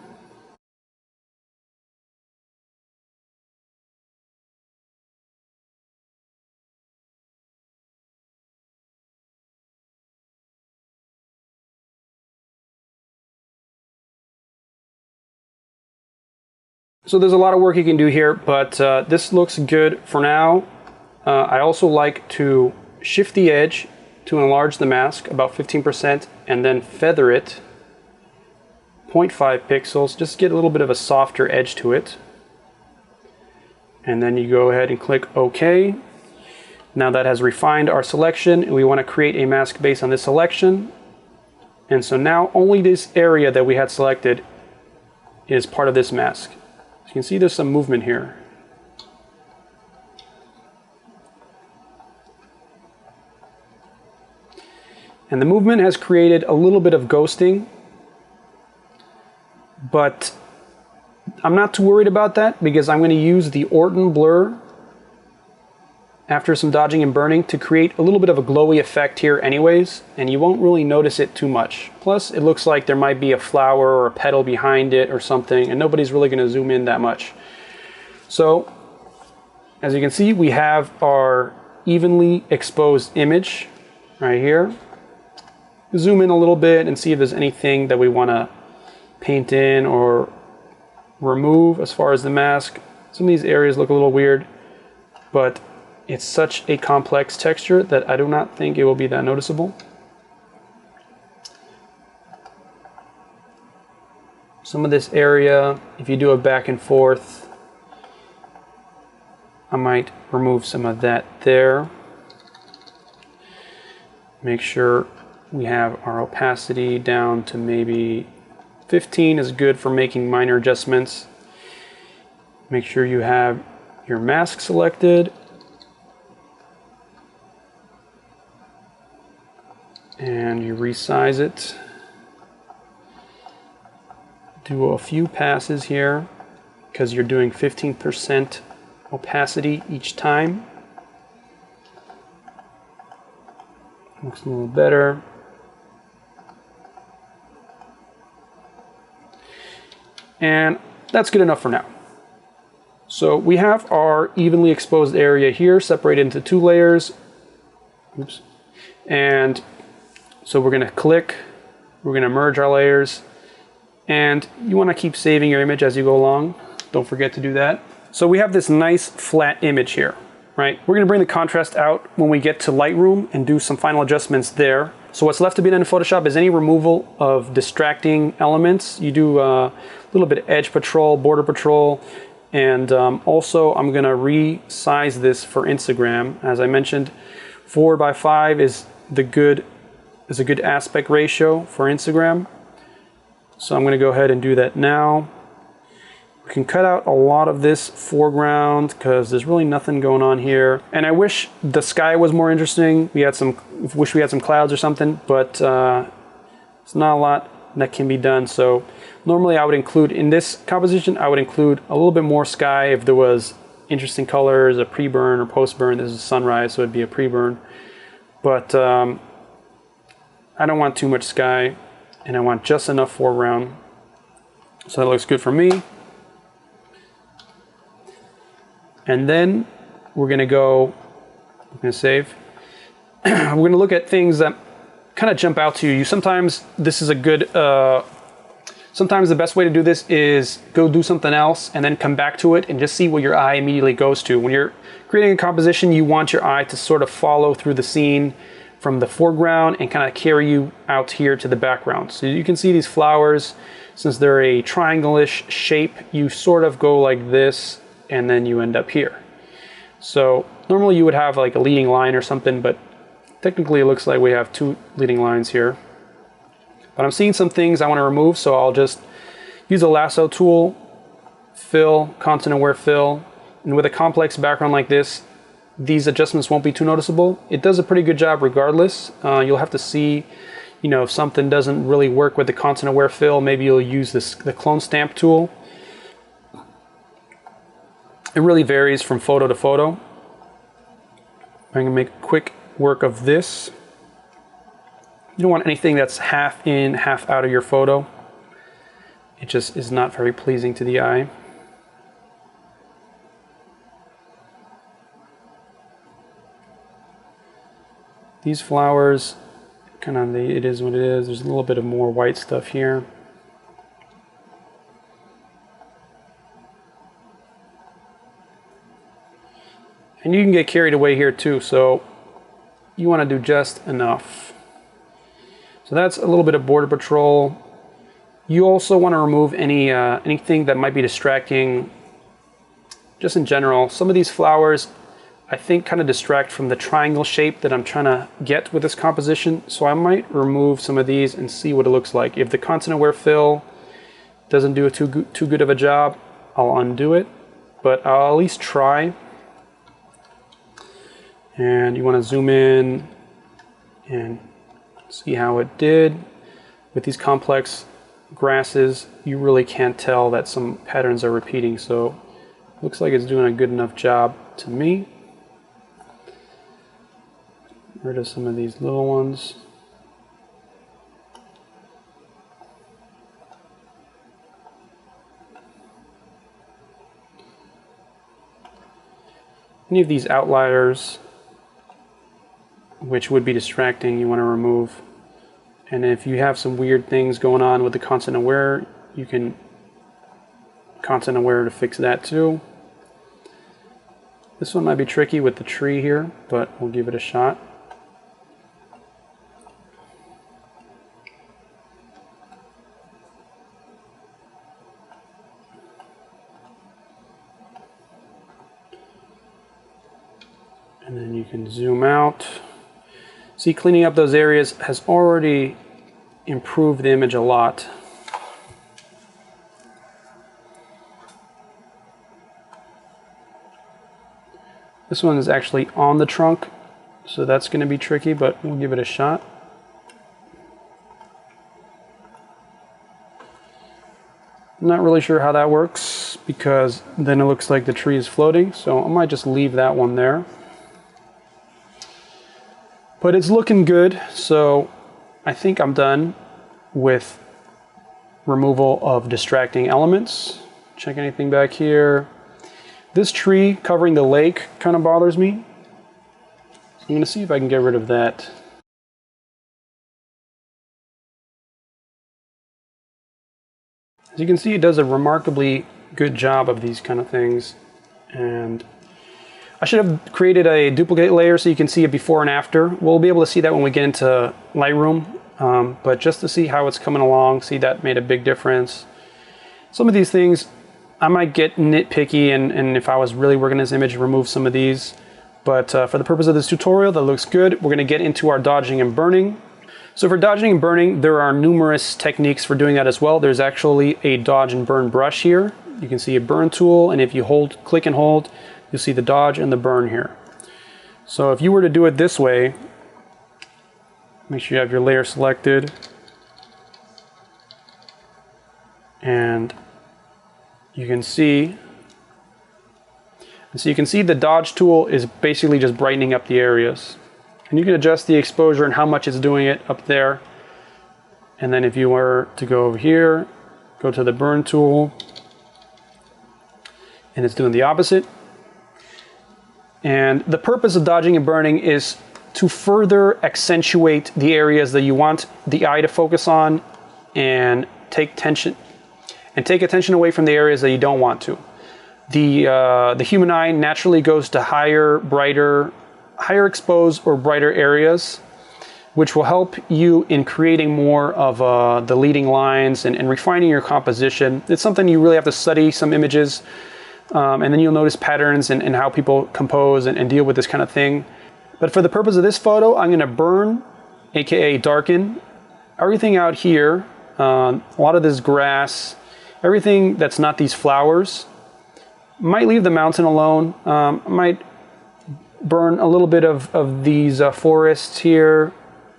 So there's a lot of work you can do here, but this looks good for now. I also like to shift the edge to enlarge the mask about 15% and then feather it 0.5 pixels, just get a little bit of a softer edge to it. And then you go ahead and click OK. Now that has refined our selection, and we want to create a mask based on this selection. And so now only this area that we had selected is part of this mask. You can see there's some movement here. And the movement has created a little bit of ghosting, but I'm not too worried about that because I'm going to use the Orton Blur after some dodging and burning to create a little bit of a glowy effect here anyways, and you won't really notice it too much. Plus, it looks like there might be a flower or a petal behind it or something, and nobody's really going to zoom in that much. So, as you can see, we have our evenly exposed image right here. Zoom in a little bit and see if there's anything that we want to paint in or remove as far as the mask. Some of these areas look a little weird, but it's such a complex texture that I do not think it will be that noticeable. Some of this area, if you do a back and forth, I might remove some of that there. Make sure we have our opacity down to maybe 15 is good for making minor adjustments. Make sure you have your mask selected. And you resize it. Do a few passes here because you're doing 15% opacity each time. Looks a little better. And that's good enough for now. So we have our evenly exposed area here separated into 2 layers. Oops. And so we're going to click, we're going to merge our layers, and you want to keep saving your image as you go along. Don't forget to do that. So we have this nice flat image here, right? We're going to bring the contrast out when we get to Lightroom and do some final adjustments there. So what's left to be done in Photoshop is any removal of distracting elements. You do a little bit of edge patrol, border patrol, and also I'm gonna resize this for Instagram. As I mentioned, 4:5 is a good aspect ratio for Instagram. So I'm gonna go ahead and do that now. We can cut out a lot of this foreground because there's really nothing going on here. And I wish the sky was more interesting. Wish we had some clouds or something, but it's not a lot that can be done. So normally I would include, in this composition, I would include a little bit more sky if there was interesting colors, a pre-burn or post-burn. This is sunrise, so it'd be a pre-burn. But I don't want too much sky, and I want just enough foreground. So that looks good for me. And then we're gonna save. We're gonna look at things that kind of jump out to you. Sometimes this is a good, sometimes the best way to do this is go do something else and then come back to it and just see what your eye immediately goes to. When you're creating a composition, you want your eye to sort of follow through the scene from the foreground and kind of carry you out here to the background. So you can see these flowers, since they're a triangle-ish shape, you sort of go like this and then you end up here. So normally you would have like a leading line or something, but technically it looks like we have two leading lines here. But I'm seeing some things I want to remove, so I'll just use a lasso tool, fill, content aware fill, and with a complex background like this, these adjustments won't be too noticeable. It does a pretty good job regardless. You'll have to see, you know, if something doesn't really work with the content aware fill, maybe you'll use the clone stamp tool. It really varies from photo to photo. I'm gonna make quick work of this. You don't want anything that's half in, half out of your photo. It just is not very pleasing to the eye. These flowers, kind of, it is what it is. There's a little bit of more white stuff here. And you can get carried away here too, so you want to do just enough. So that's a little bit of border patrol. You also want to remove anything that might be distracting. Just in general, some of these flowers I think kind of distract from the triangle shape that I'm trying to get with this composition. So I might remove some of these and see what it looks like. If the content aware fill doesn't do too good of a job, I'll undo it, but I'll at least try. And you want to zoom in and see how it did. With these complex grasses, you really can't tell that some patterns are repeating, so it looks like it's doing a good enough job to me. Get rid of some of these little ones. Any of these outliers which would be distracting, you want to remove. And if you have some weird things going on with the content aware, you can content aware to fix that too. This one might be tricky with the tree here, but we'll give it a shot. And then you can zoom out. See, cleaning up those areas has already improved the image a lot. This one is actually on the trunk, so that's going to be tricky, but we'll give it a shot. Not really sure how that works, because then it looks like the tree is floating, so I might just leave that one there. But it's looking good, so I think I'm done with removal of distracting elements. Check anything back here. This tree covering the lake kind of bothers me. So I'm going to see if I can get rid of that. As you can see, it does a remarkably good job of these kind of things. And I should have created a duplicate layer so you can see it before and after. We'll be able to see that when we get into Lightroom, but just to see how it's coming along, see that made a big difference. Some of these things, I might get nitpicky, and if I was really working this image, remove some of these. But for the purpose of this tutorial, that looks good. We're gonna get into our dodging and burning. So for dodging and burning, there are numerous techniques for doing that as well. There's actually a dodge and burn brush here. You can see a burn tool, and if you click and hold, you'll see the dodge and the burn here. So if you were to do it this way, make sure you have your layer selected. And you can see, the dodge tool is basically just brightening up the areas. And you can adjust the exposure and how much it's doing it up there. And then if you were to go over here, go to the burn tool, and it's doing the opposite. And the purpose of dodging and burning is to further accentuate the areas that you want the eye to focus on and take attention away from the areas that you don't want to. The human eye naturally goes to higher exposed or brighter areas, which will help you in creating more of the leading lines and refining your composition. It's something you really have to study some images, and then you'll notice patterns and how people compose and deal with this kind of thing. But for the purpose of this photo, I'm gonna burn, AKA darken, everything out here, a lot of this grass, everything that's not these flowers. Might leave the mountain alone. Might burn a little bit of these forests here.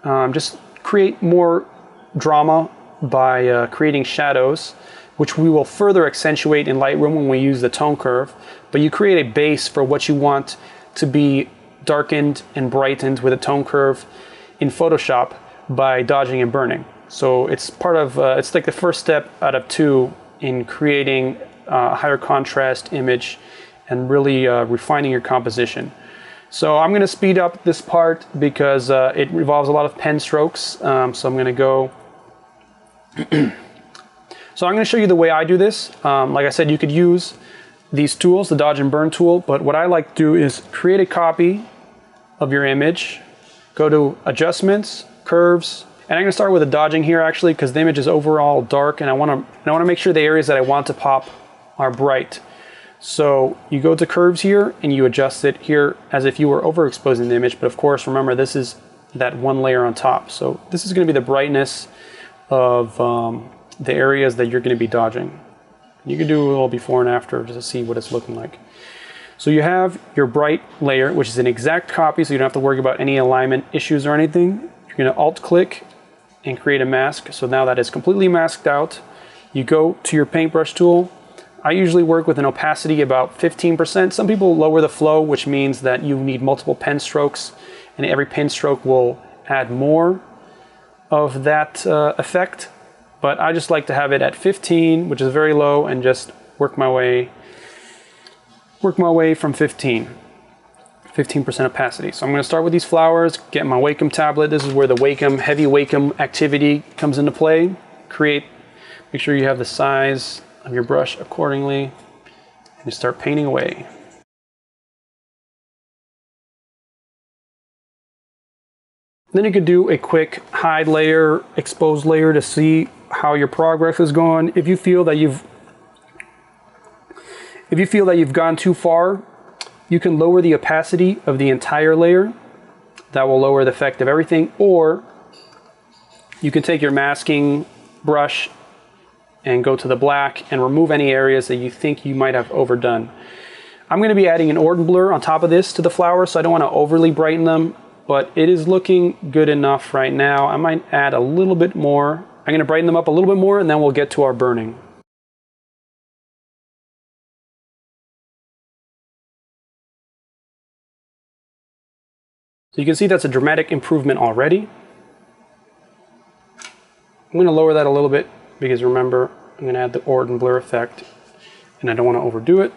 Just create more drama by creating shadows, which we will further accentuate in Lightroom when we use the tone curve. But you create a base for what you want to be darkened and brightened with a tone curve in Photoshop by dodging and burning. So it's part of, it's like the first step out of 2 in creating a higher contrast image and really refining your composition. So I'm going to speed up this part because it involves a lot of pen strokes. So I'm going to go. So I'm going to show you the way I do this. Like I said, you could use these tools, the dodge and burn tool, but what I like to do is create a copy of your image, go to Adjustments, Curves, and I'm going to start with the dodging here actually because the image is overall dark, and I want to make sure the areas that I want to pop are bright. So you go to curves here and you adjust it here as if you were overexposing the image, but of course remember this is that one layer on top. So this is going to be the brightness of the areas that you're going to be dodging. You can do a little before and after just to see what it's looking like. So you have your bright layer, which is an exact copy, so you don't have to worry about any alignment issues or anything. You're going to alt click and create a mask. So now that is completely masked out. You go to your paintbrush tool. I usually work with an opacity about 15%. Some people lower the flow, which means that you need multiple pen strokes, and every pen stroke will add more of that effect. But I just like to have it at 15, which is very low, and just work my way from 15% opacity. So I'm going to start with these flowers, get my Wacom tablet. This is where the heavy Wacom activity comes into play. Make sure you have the size of your brush accordingly, and you start painting away. Then you could do a quick hide layer, expose layer to see how your progress is going. If you feel that you've gone too far, you can lower the opacity of the entire layer. That will lower the effect of everything, or you can take your masking brush and go to the black and remove any areas that you think you might have overdone. I'm going to be adding an Orton Blur on top of this to the flowers, so I don't want to overly brighten them, but it is looking good enough right now. I might add a little bit more. I'm going to brighten them up a little bit more, and then we'll get to our burning. So you can see that's a dramatic improvement already. I'm going to lower that a little bit because remember, I'm going to add the Orton Blur effect and I don't want to overdo it.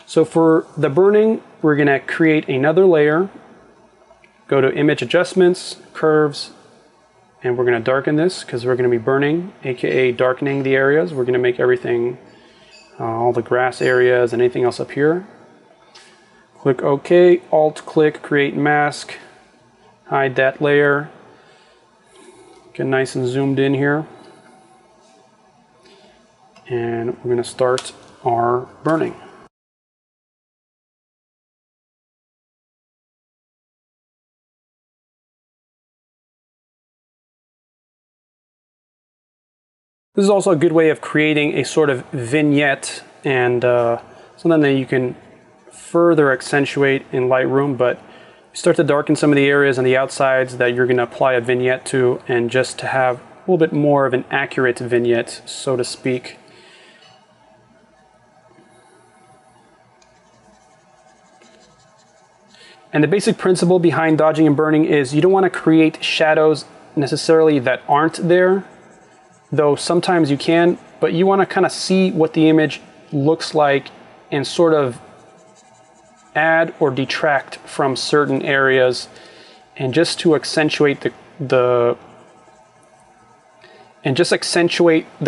So for the burning, we're going to create another layer, go to Image Adjustments, Curves, and we're going to darken this because we're going to be burning, aka darkening the areas. We're going to make everything, all the grass areas and anything else up here, Click OK, Alt-click, create mask, hide that layer, get nice and zoomed in here, and we're going to start our burning. This is also a good way of creating a sort of vignette and something that you can further accentuate in Lightroom, but you start to darken some of the areas on the outsides that you're going to apply a vignette to, and just to have a little bit more of an accurate vignette, so to speak. And the basic principle behind dodging and burning is you don't want to create shadows necessarily that aren't there, though sometimes you can, but you want to kind of see what the image looks like and sort of add or detract from certain areas, and just to accentuate the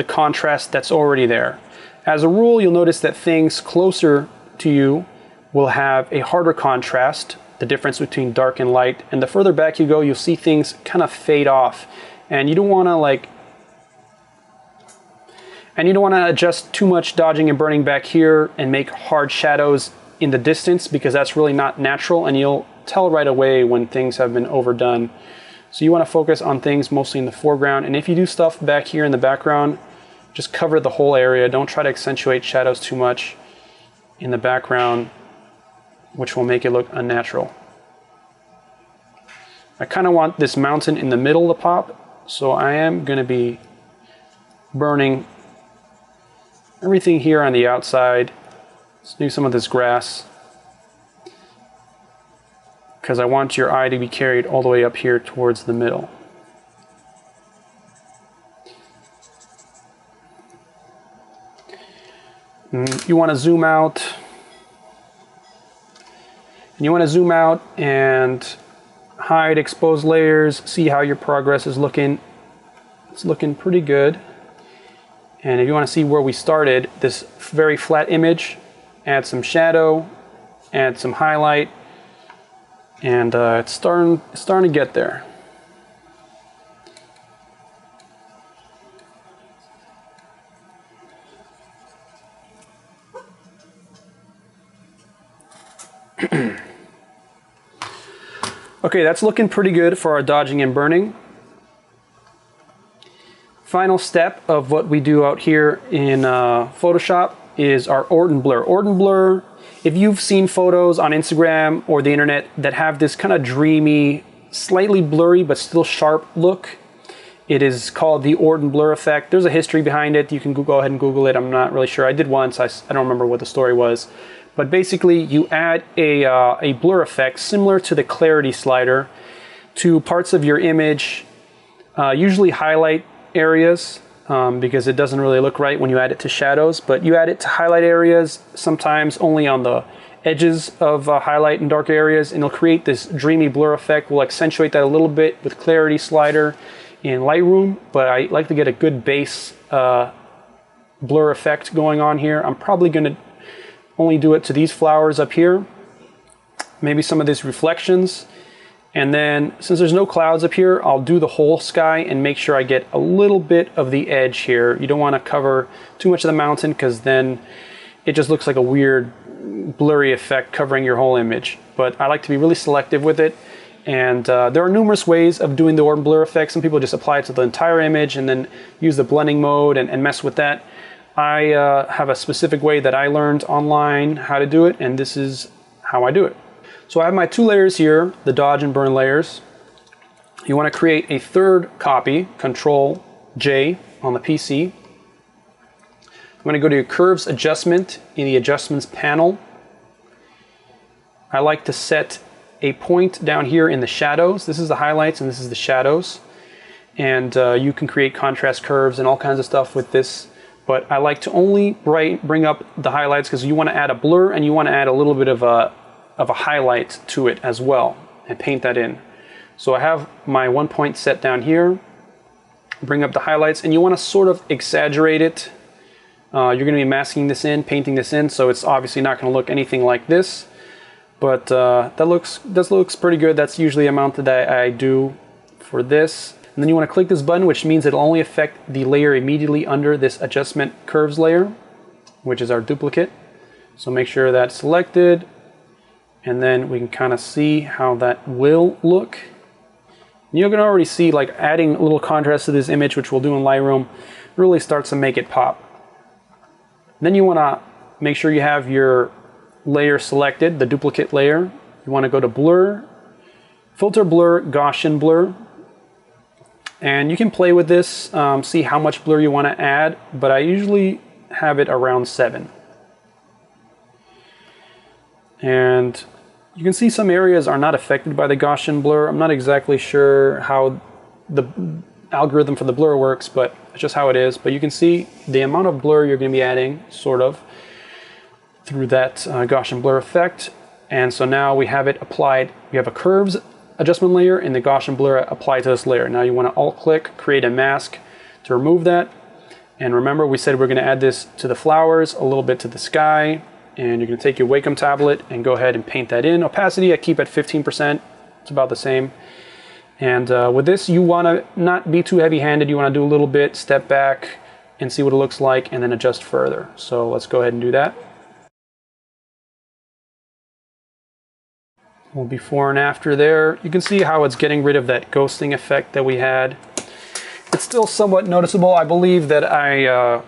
contrast that's already there. As a rule, you'll notice that things closer to you will have a harder contrast, the difference between dark and light, and the further back you go, you'll see things kind of fade off, and you don't want to adjust too much dodging and burning back here and make hard shadows in the distance, because that's really not natural, and you'll tell right away when things have been overdone. So you want to focus on things mostly in the foreground, and if you do stuff back here in the background, just cover the whole area. Don't try to accentuate shadows too much in the background, which will make it look unnatural. I kind of want this mountain in the middle to pop, so I am going to be burning everything here on the outside. Let's do some of this grass, because I want your eye to be carried all the way up here towards the middle. You want to zoom out. And you want to zoom out and hide exposed layers, see how your progress is looking. It's looking pretty good. And if you want to see where we started, this very flat image, add some shadow, add some highlight, and it's starting to get there. Okay, that's looking pretty good for our dodging and burning. Final step of what we do out here in Photoshop is our Orton Blur. Orton Blur, if you've seen photos on Instagram or the internet that have this kind of dreamy, slightly blurry but still sharp look, it is called the Orton Blur effect. There's a history behind it. You can go ahead and Google it. I'm not really sure. I did once. I don't remember what the story was. But basically, you add a blur effect similar to the clarity slider to parts of your image, usually highlight areas, because it doesn't really look right when you add it to shadows, but you add it to highlight areas, sometimes only on the edges of highlight and dark areas, and it'll create this dreamy blur effect. We'll accentuate that a little bit with clarity slider in Lightroom, but I like to get a good base blur effect going on here. I'm probably going to only do it to these flowers up here, maybe some of these reflections. And then since there's no clouds up here, I'll do the whole sky and make sure I get a little bit of the edge here. You don't want to cover too much of the mountain, because then it just looks like a weird blurry effect covering your whole image. But I like to be really selective with it. And there are numerous ways of doing the Orton Blur effect. Some people just apply it to the entire image and then use the blending mode and mess with that. I have a specific way that I learned online how to do it, and this is how I do it. So I have my two layers here, the dodge and burn layers. You want to create a third copy, Control J on the PC. I'm going to go to your Curves Adjustment in the Adjustments panel. I like to set a point down here in the shadows. This is the highlights and this is the shadows. And you can create contrast curves and all kinds of stuff with this. But I like to only bring up the highlights, because you want to add a blur and you want to add a little bit of a highlight to it as well and paint that in. So I have my 1 point set down here, bring up the highlights, and you want to sort of exaggerate it. You're going to be masking this in, painting this in, so it's obviously not going to look anything like this. But this looks pretty good. That's usually the amount that I do for this. And then you want to click this button, which means it'll only affect the layer immediately under this adjustment curves layer, which is our duplicate. So make sure that's selected, and then we can kind of see how that will look. You can already see like adding a little contrast to this image, which we'll do in Lightroom, really starts to make it pop. Then you want to make sure you have your layer selected, the duplicate layer. You want to go to Blur, Filter Blur, Gaussian Blur. And you can play with this, see how much blur you want to add, but I usually have it around 7. And you can see some areas are not affected by the Gaussian blur. I'm not exactly sure how the algorithm for the blur works, but it's just how it is. But you can see the amount of blur you're going to be adding, sort of, through that Gaussian blur effect. And so now we have it applied. We have a curves adjustment layer and the Gaussian blur applied to this layer. Now you want to alt-click, create a mask to remove that. And remember, we said we're going to add this to the flowers, a little bit to the sky, and you're going to take your Wacom tablet and go ahead and paint that in. Opacity, I keep at 15%. It's about the same. And with this, you want to not be too heavy-handed. You want to do a little bit, step back, and see what it looks like, and then adjust further. So let's go ahead and do that. Well, before and after there, you can see how it's getting rid of that ghosting effect that we had. It's still somewhat noticeable. I believe that I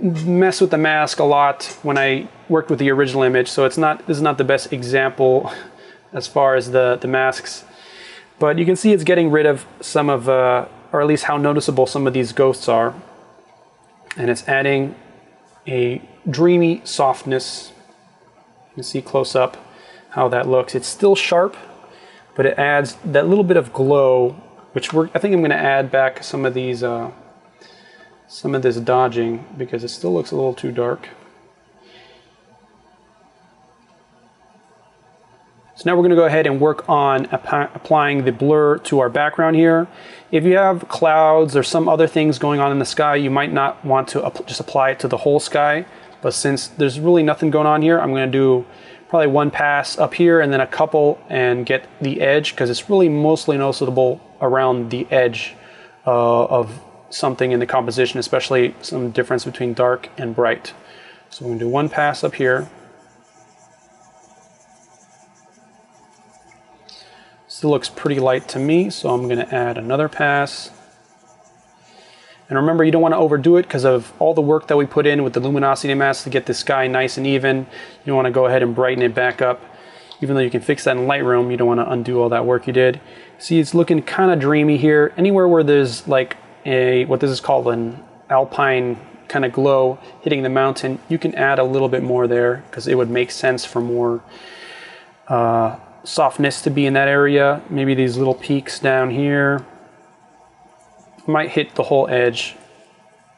mess with the mask a lot when I worked with the original image, so this is not the best example as far as the masks. But you can see it's getting rid of some of, or at least how noticeable some of these ghosts are. And it's adding a dreamy softness. You can see close up how that looks. It's still sharp, but it adds that little bit of glow, which I think I'm going to add back some of these, some of this dodging, because it still looks a little too dark. So now we're going to go ahead and work on applying the blur to our background here. If you have clouds or some other things going on in the sky, you might not want to just apply it to the whole sky. But since there's really nothing going on here, I'm going to do probably one pass up here and then a couple and get the edge, because it's really mostly noticeable around the edge of something in the composition, especially some difference between dark and bright. So we're going to do one pass up here. Still looks pretty light to me, so I'm going to add another pass. And remember, you don't want to overdo it because of all the work that we put in with the luminosity mask to get the sky nice and even. You want to go ahead and brighten it back up. Even though you can fix that in Lightroom, you don't want to undo all that work you did. See, it's looking kind of dreamy here. Anywhere where there's like what this is called an alpine kind of glow hitting the mountain, you can add a little bit more there because it would make sense for more softness to be in that area. Maybe these little peaks down here. Might hit the whole edge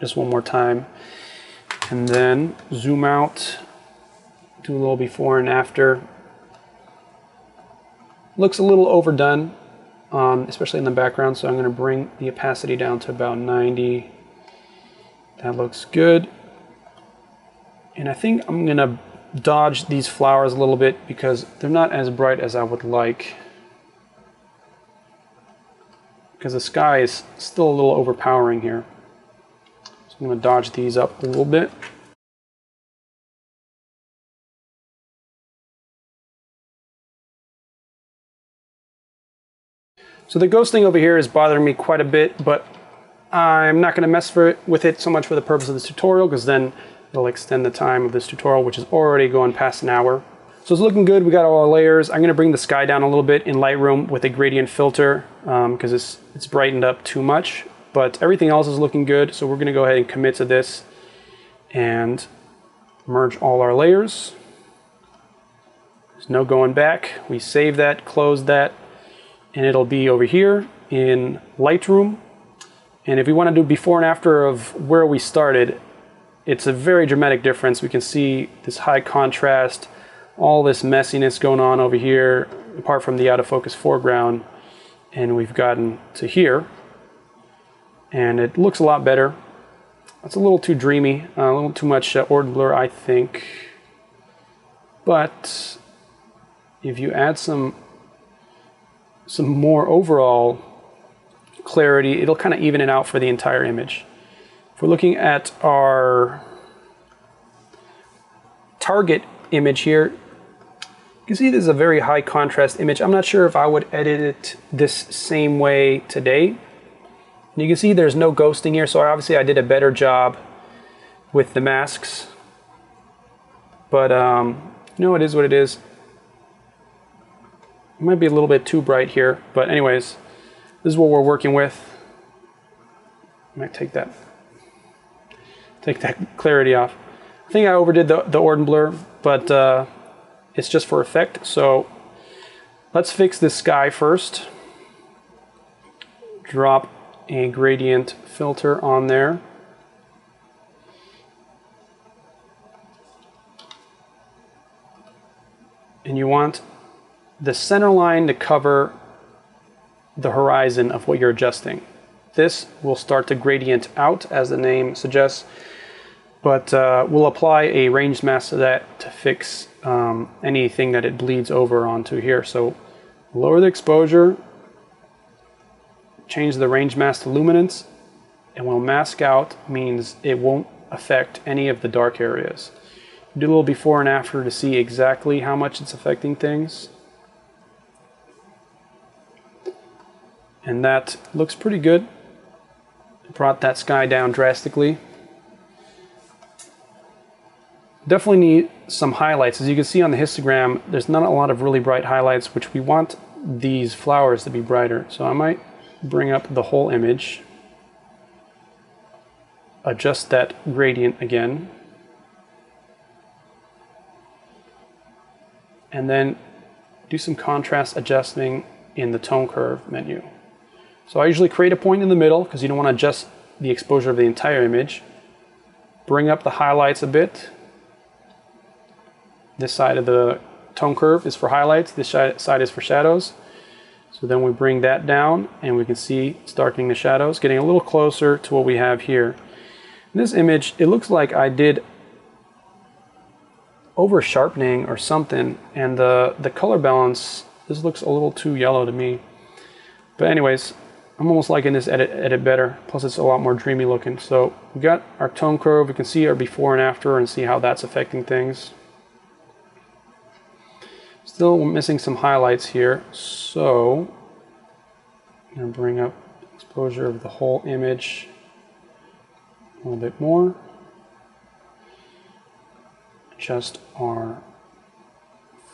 just one more time, and then zoom out, do a little before and after. Looks a little overdone, especially in the background, so I'm going to bring the opacity down to about 90. That looks good. And I think I'm going to dodge these flowers a little bit because they're not as bright as I would like. Because the sky is still a little overpowering here. So I'm going to dodge these up a little bit. So the ghosting over here is bothering me quite a bit, but I'm not going to mess with it so much for the purpose of this tutorial, because then it'll extend the time of this tutorial, which is already going past an hour. So it's looking good. We got all our layers. I'm going to bring the sky down a little bit in Lightroom with a gradient filter because it's brightened up too much. But everything else is looking good. So we're going to go ahead and commit to this and merge all our layers. There's no going back. We save that, close that, and it'll be over here in Lightroom. And if we want to do before and after of where we started, it's a very dramatic difference. We can see this high contrast, all this messiness going on over here, apart from the out of focus foreground, and we've gotten to here, and it looks a lot better. It's a little too dreamy, a little too much Orton Blur, I think, but if you add some more overall clarity, it'll kind of even it out for the entire image. If we're looking at our target image here, you can see this is a very high contrast image. I'm not sure if I would edit it this same way today. And you can see there's no ghosting here, so obviously I did a better job with the masks. But you know, it is what it is. It might be a little bit too bright here, but anyways, this is what we're working with. I might take that clarity off. I think I overdid the Orton Blur, but it's just for effect. So let's fix this sky first. Drop a gradient filter on there. And you want the center line to cover the horizon of what you're adjusting. This will start to gradient out, as the name suggests, but we'll apply a range mask to that to fix anything that it bleeds over onto here. So lower the exposure, change the range mask to luminance, and we'll mask out means it won't affect any of the dark areas. Do a little before and after to see exactly how much it's affecting things. And that looks pretty good. Brought that sky down drastically. Definitely need some highlights. As you can see on the histogram, there's not a lot of really bright highlights, which we want these flowers to be brighter. So I might bring up the whole image, adjust that gradient again, and then do some contrast adjusting in the tone curve menu. So I usually create a point in the middle because you don't want to adjust the exposure of the entire image. Bring up the highlights a bit. This side of the tone curve is for highlights, this side is for shadows. So then we bring that down and we can see it's darkening the shadows, getting a little closer to what we have here. In this image, it looks like I did over sharpening or something, and the color balance, this looks a little too yellow to me. But anyways, I'm almost liking this edit better, plus it's a lot more dreamy looking. So we got our tone curve, we can see our before and after and see how that's affecting things. Still missing some highlights here, so I'm going to bring up exposure of the whole image a little bit more. Adjust our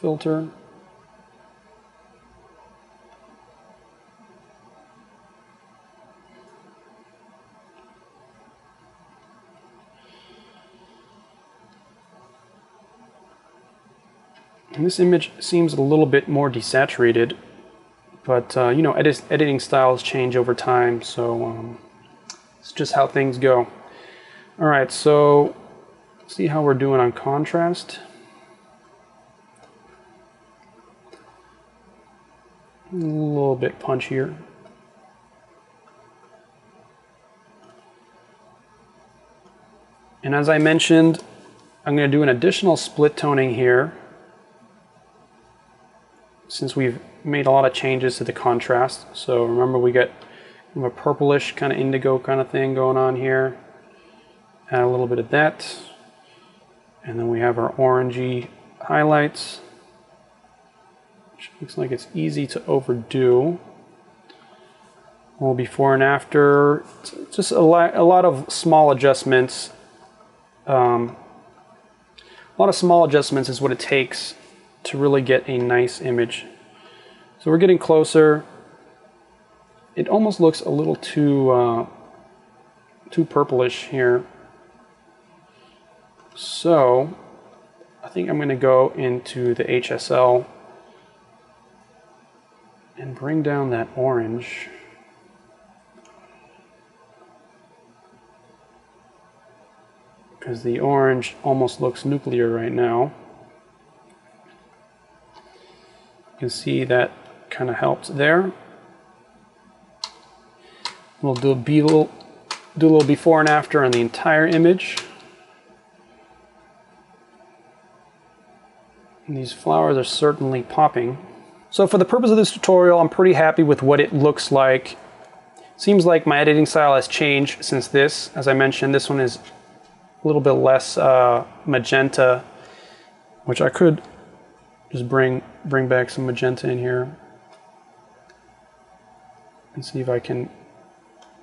filter. And this image seems a little bit more desaturated, but you know, editing styles change over time, so it's just how things go. All right, so see how we're doing on contrast. A little bit punchier. And as I mentioned, I'm going to do an additional split toning here, since we've made a lot of changes to the contrast. So remember, we get a purplish kind of indigo kind of thing going on here. Add a little bit of that. And then we have our orangey highlights, which looks like it's easy to overdo. Well, before and after, just a lot of small adjustments. A lot of small adjustments is what it takes to really get a nice image. So we're getting closer. It almost looks a little too purplish here. So I think I'm going to go into the HSL and bring down that orange. Because the orange almost looks nuclear right now. You can see that kind of helps there. We'll do a little before and after on the entire image. And these flowers are certainly popping. So for the purpose of this tutorial, I'm pretty happy with what it looks like. Seems like my editing style has changed since this. As I mentioned, this one is a little bit less magenta, which I could just bring back some magenta in here and see if I can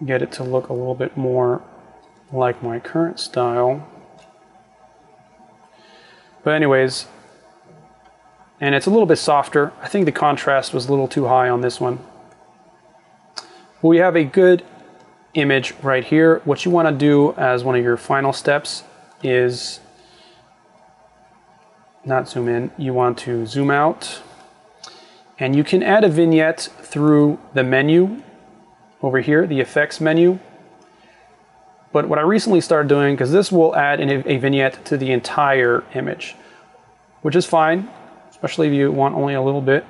get it to look a little bit more like my current style. But anyways, and it's a little bit softer. I think the contrast was a little too high on this one. We have a good image right here. What you want to do as one of your final steps is not zoom in, you want to zoom out, and you can add a vignette through the menu over here, the effects menu. But what I recently started doing, because this will add a vignette to the entire image, which is fine, especially if you want only a little bit.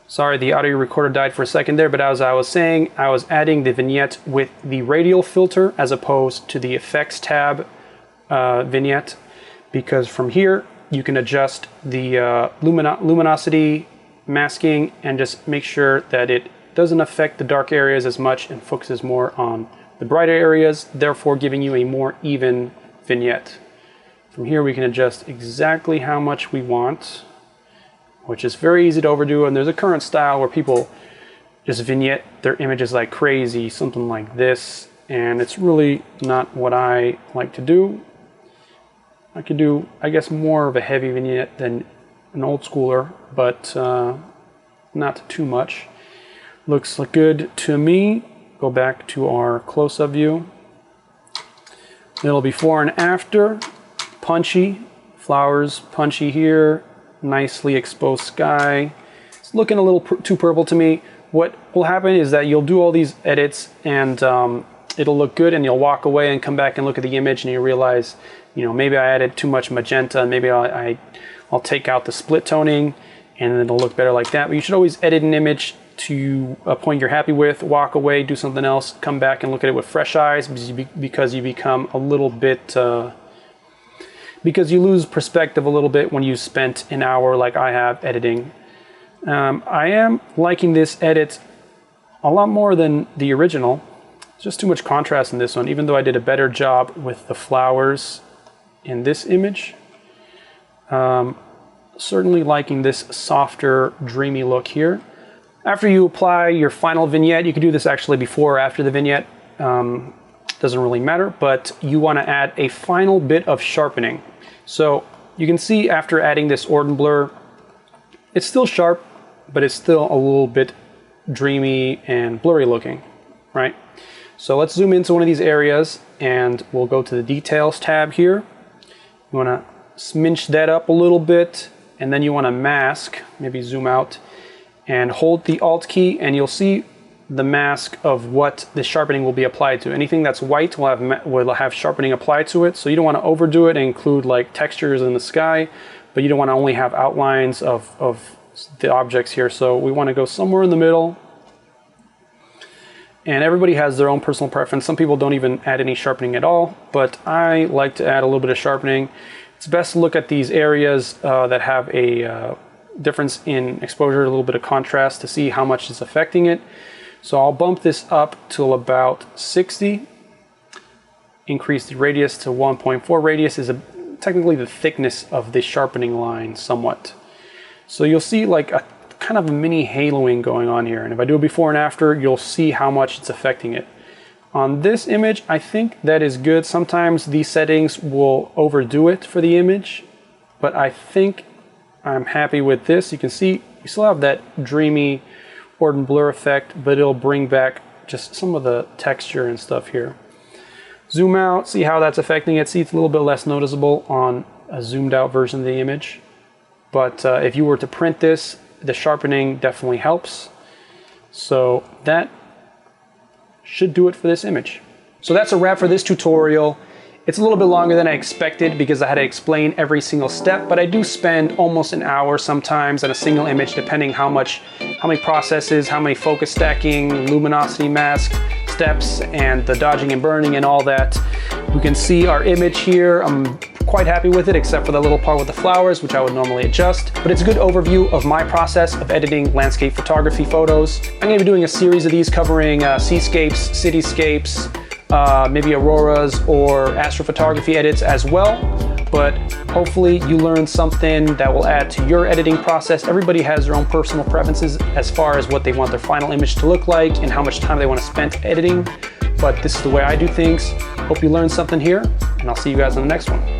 Sorry, the audio recorder died for a second there, but as I was saying, I was adding the vignette with the radial filter as opposed to the effects tab vignette, because from here you can adjust the luminosity, masking, and just make sure that it doesn't affect the dark areas as much and focuses more on the brighter areas, therefore giving you a more even vignette. From here we can adjust exactly how much we want, which is very easy to overdo, and there's a current style where people just vignette their images like crazy, something like this, and it's really not what I like to do. I could do, I guess, more of a heavy vignette than an old schooler, but not too much. Looks good to me. Go back to our close-up view. Little before and after, punchy, flowers punchy here, nicely exposed sky. It's looking a little too purple to me. What will happen is that you'll do all these edits and it'll look good, and you'll walk away and come back and look at the image and you realize, you know, maybe I added too much magenta, and maybe I'll take out the split toning and it'll look better like that. But you should always edit an image to a point you're happy with, walk away, do something else, come back and look at it with fresh eyes, because you become a little bit, because you lose perspective a little bit when you spent an hour like I have editing. I am liking this edit a lot more than the original. It's just too much contrast in this one, even though I did a better job with the flowers in this image. Certainly liking this softer, dreamy look here. After you apply your final vignette, you can do this actually before or after the vignette, doesn't really matter, but you want to add a final bit of sharpening. So you can see after adding this Orton Blur, it's still sharp, but it's still a little bit dreamy and blurry looking, right? So let's zoom into one of these areas and we'll go to the details tab here. You want to sminch that up a little bit, and then you want to mask, maybe zoom out, and hold the Alt key, and you'll see the mask of what the sharpening will be applied to. Anything that's white will have sharpening applied to it, so you don't want to overdo it and include like textures in the sky, but you don't want to only have outlines of the objects here. So we want to go somewhere in the middle, and everybody has their own personal preference. Some people don't even add any sharpening at all, but I like to add a little bit of sharpening. It's best to look at these areas that have a difference in exposure, a little bit of contrast, to see how much is affecting it. So I'll bump this up till about 60, increase the radius to 1.4. Radius is technically the thickness of the sharpening line somewhat. So you'll see like a kind of a mini haloing going on here, and if I do a before and after, you'll see how much it's affecting it. On this image, I think that is good. Sometimes these settings will overdo it for the image, but I think I'm happy with this. You can see you still have that dreamy Orton Blur effect, but it'll bring back just some of the texture and stuff here. Zoom out, see how that's affecting it. See, it's a little bit less noticeable on a zoomed out version of the image. But if you were to print this, the sharpening definitely helps. So that should do it for this image. So that's a wrap for this tutorial. It's a little bit longer than I expected because I had to explain every single step, but I do spend almost an hour sometimes on a single image, depending how many processes, how many focus stacking, luminosity mask steps, and the dodging and burning and all that. We can see our image here. I'm quite happy with it, except for the little part with the flowers, which I would normally adjust. But it's a good overview of my process of editing landscape photography photos. I'm gonna be doing a series of these covering seascapes, cityscapes, maybe auroras or astrophotography edits as well. But hopefully you learned something that will add to your editing process. Everybody has their own personal preferences as far as what they want their final image to look like and how much time they want to spend editing. But this is the way I do things. Hope you learned something here, and I'll see you guys on the next one.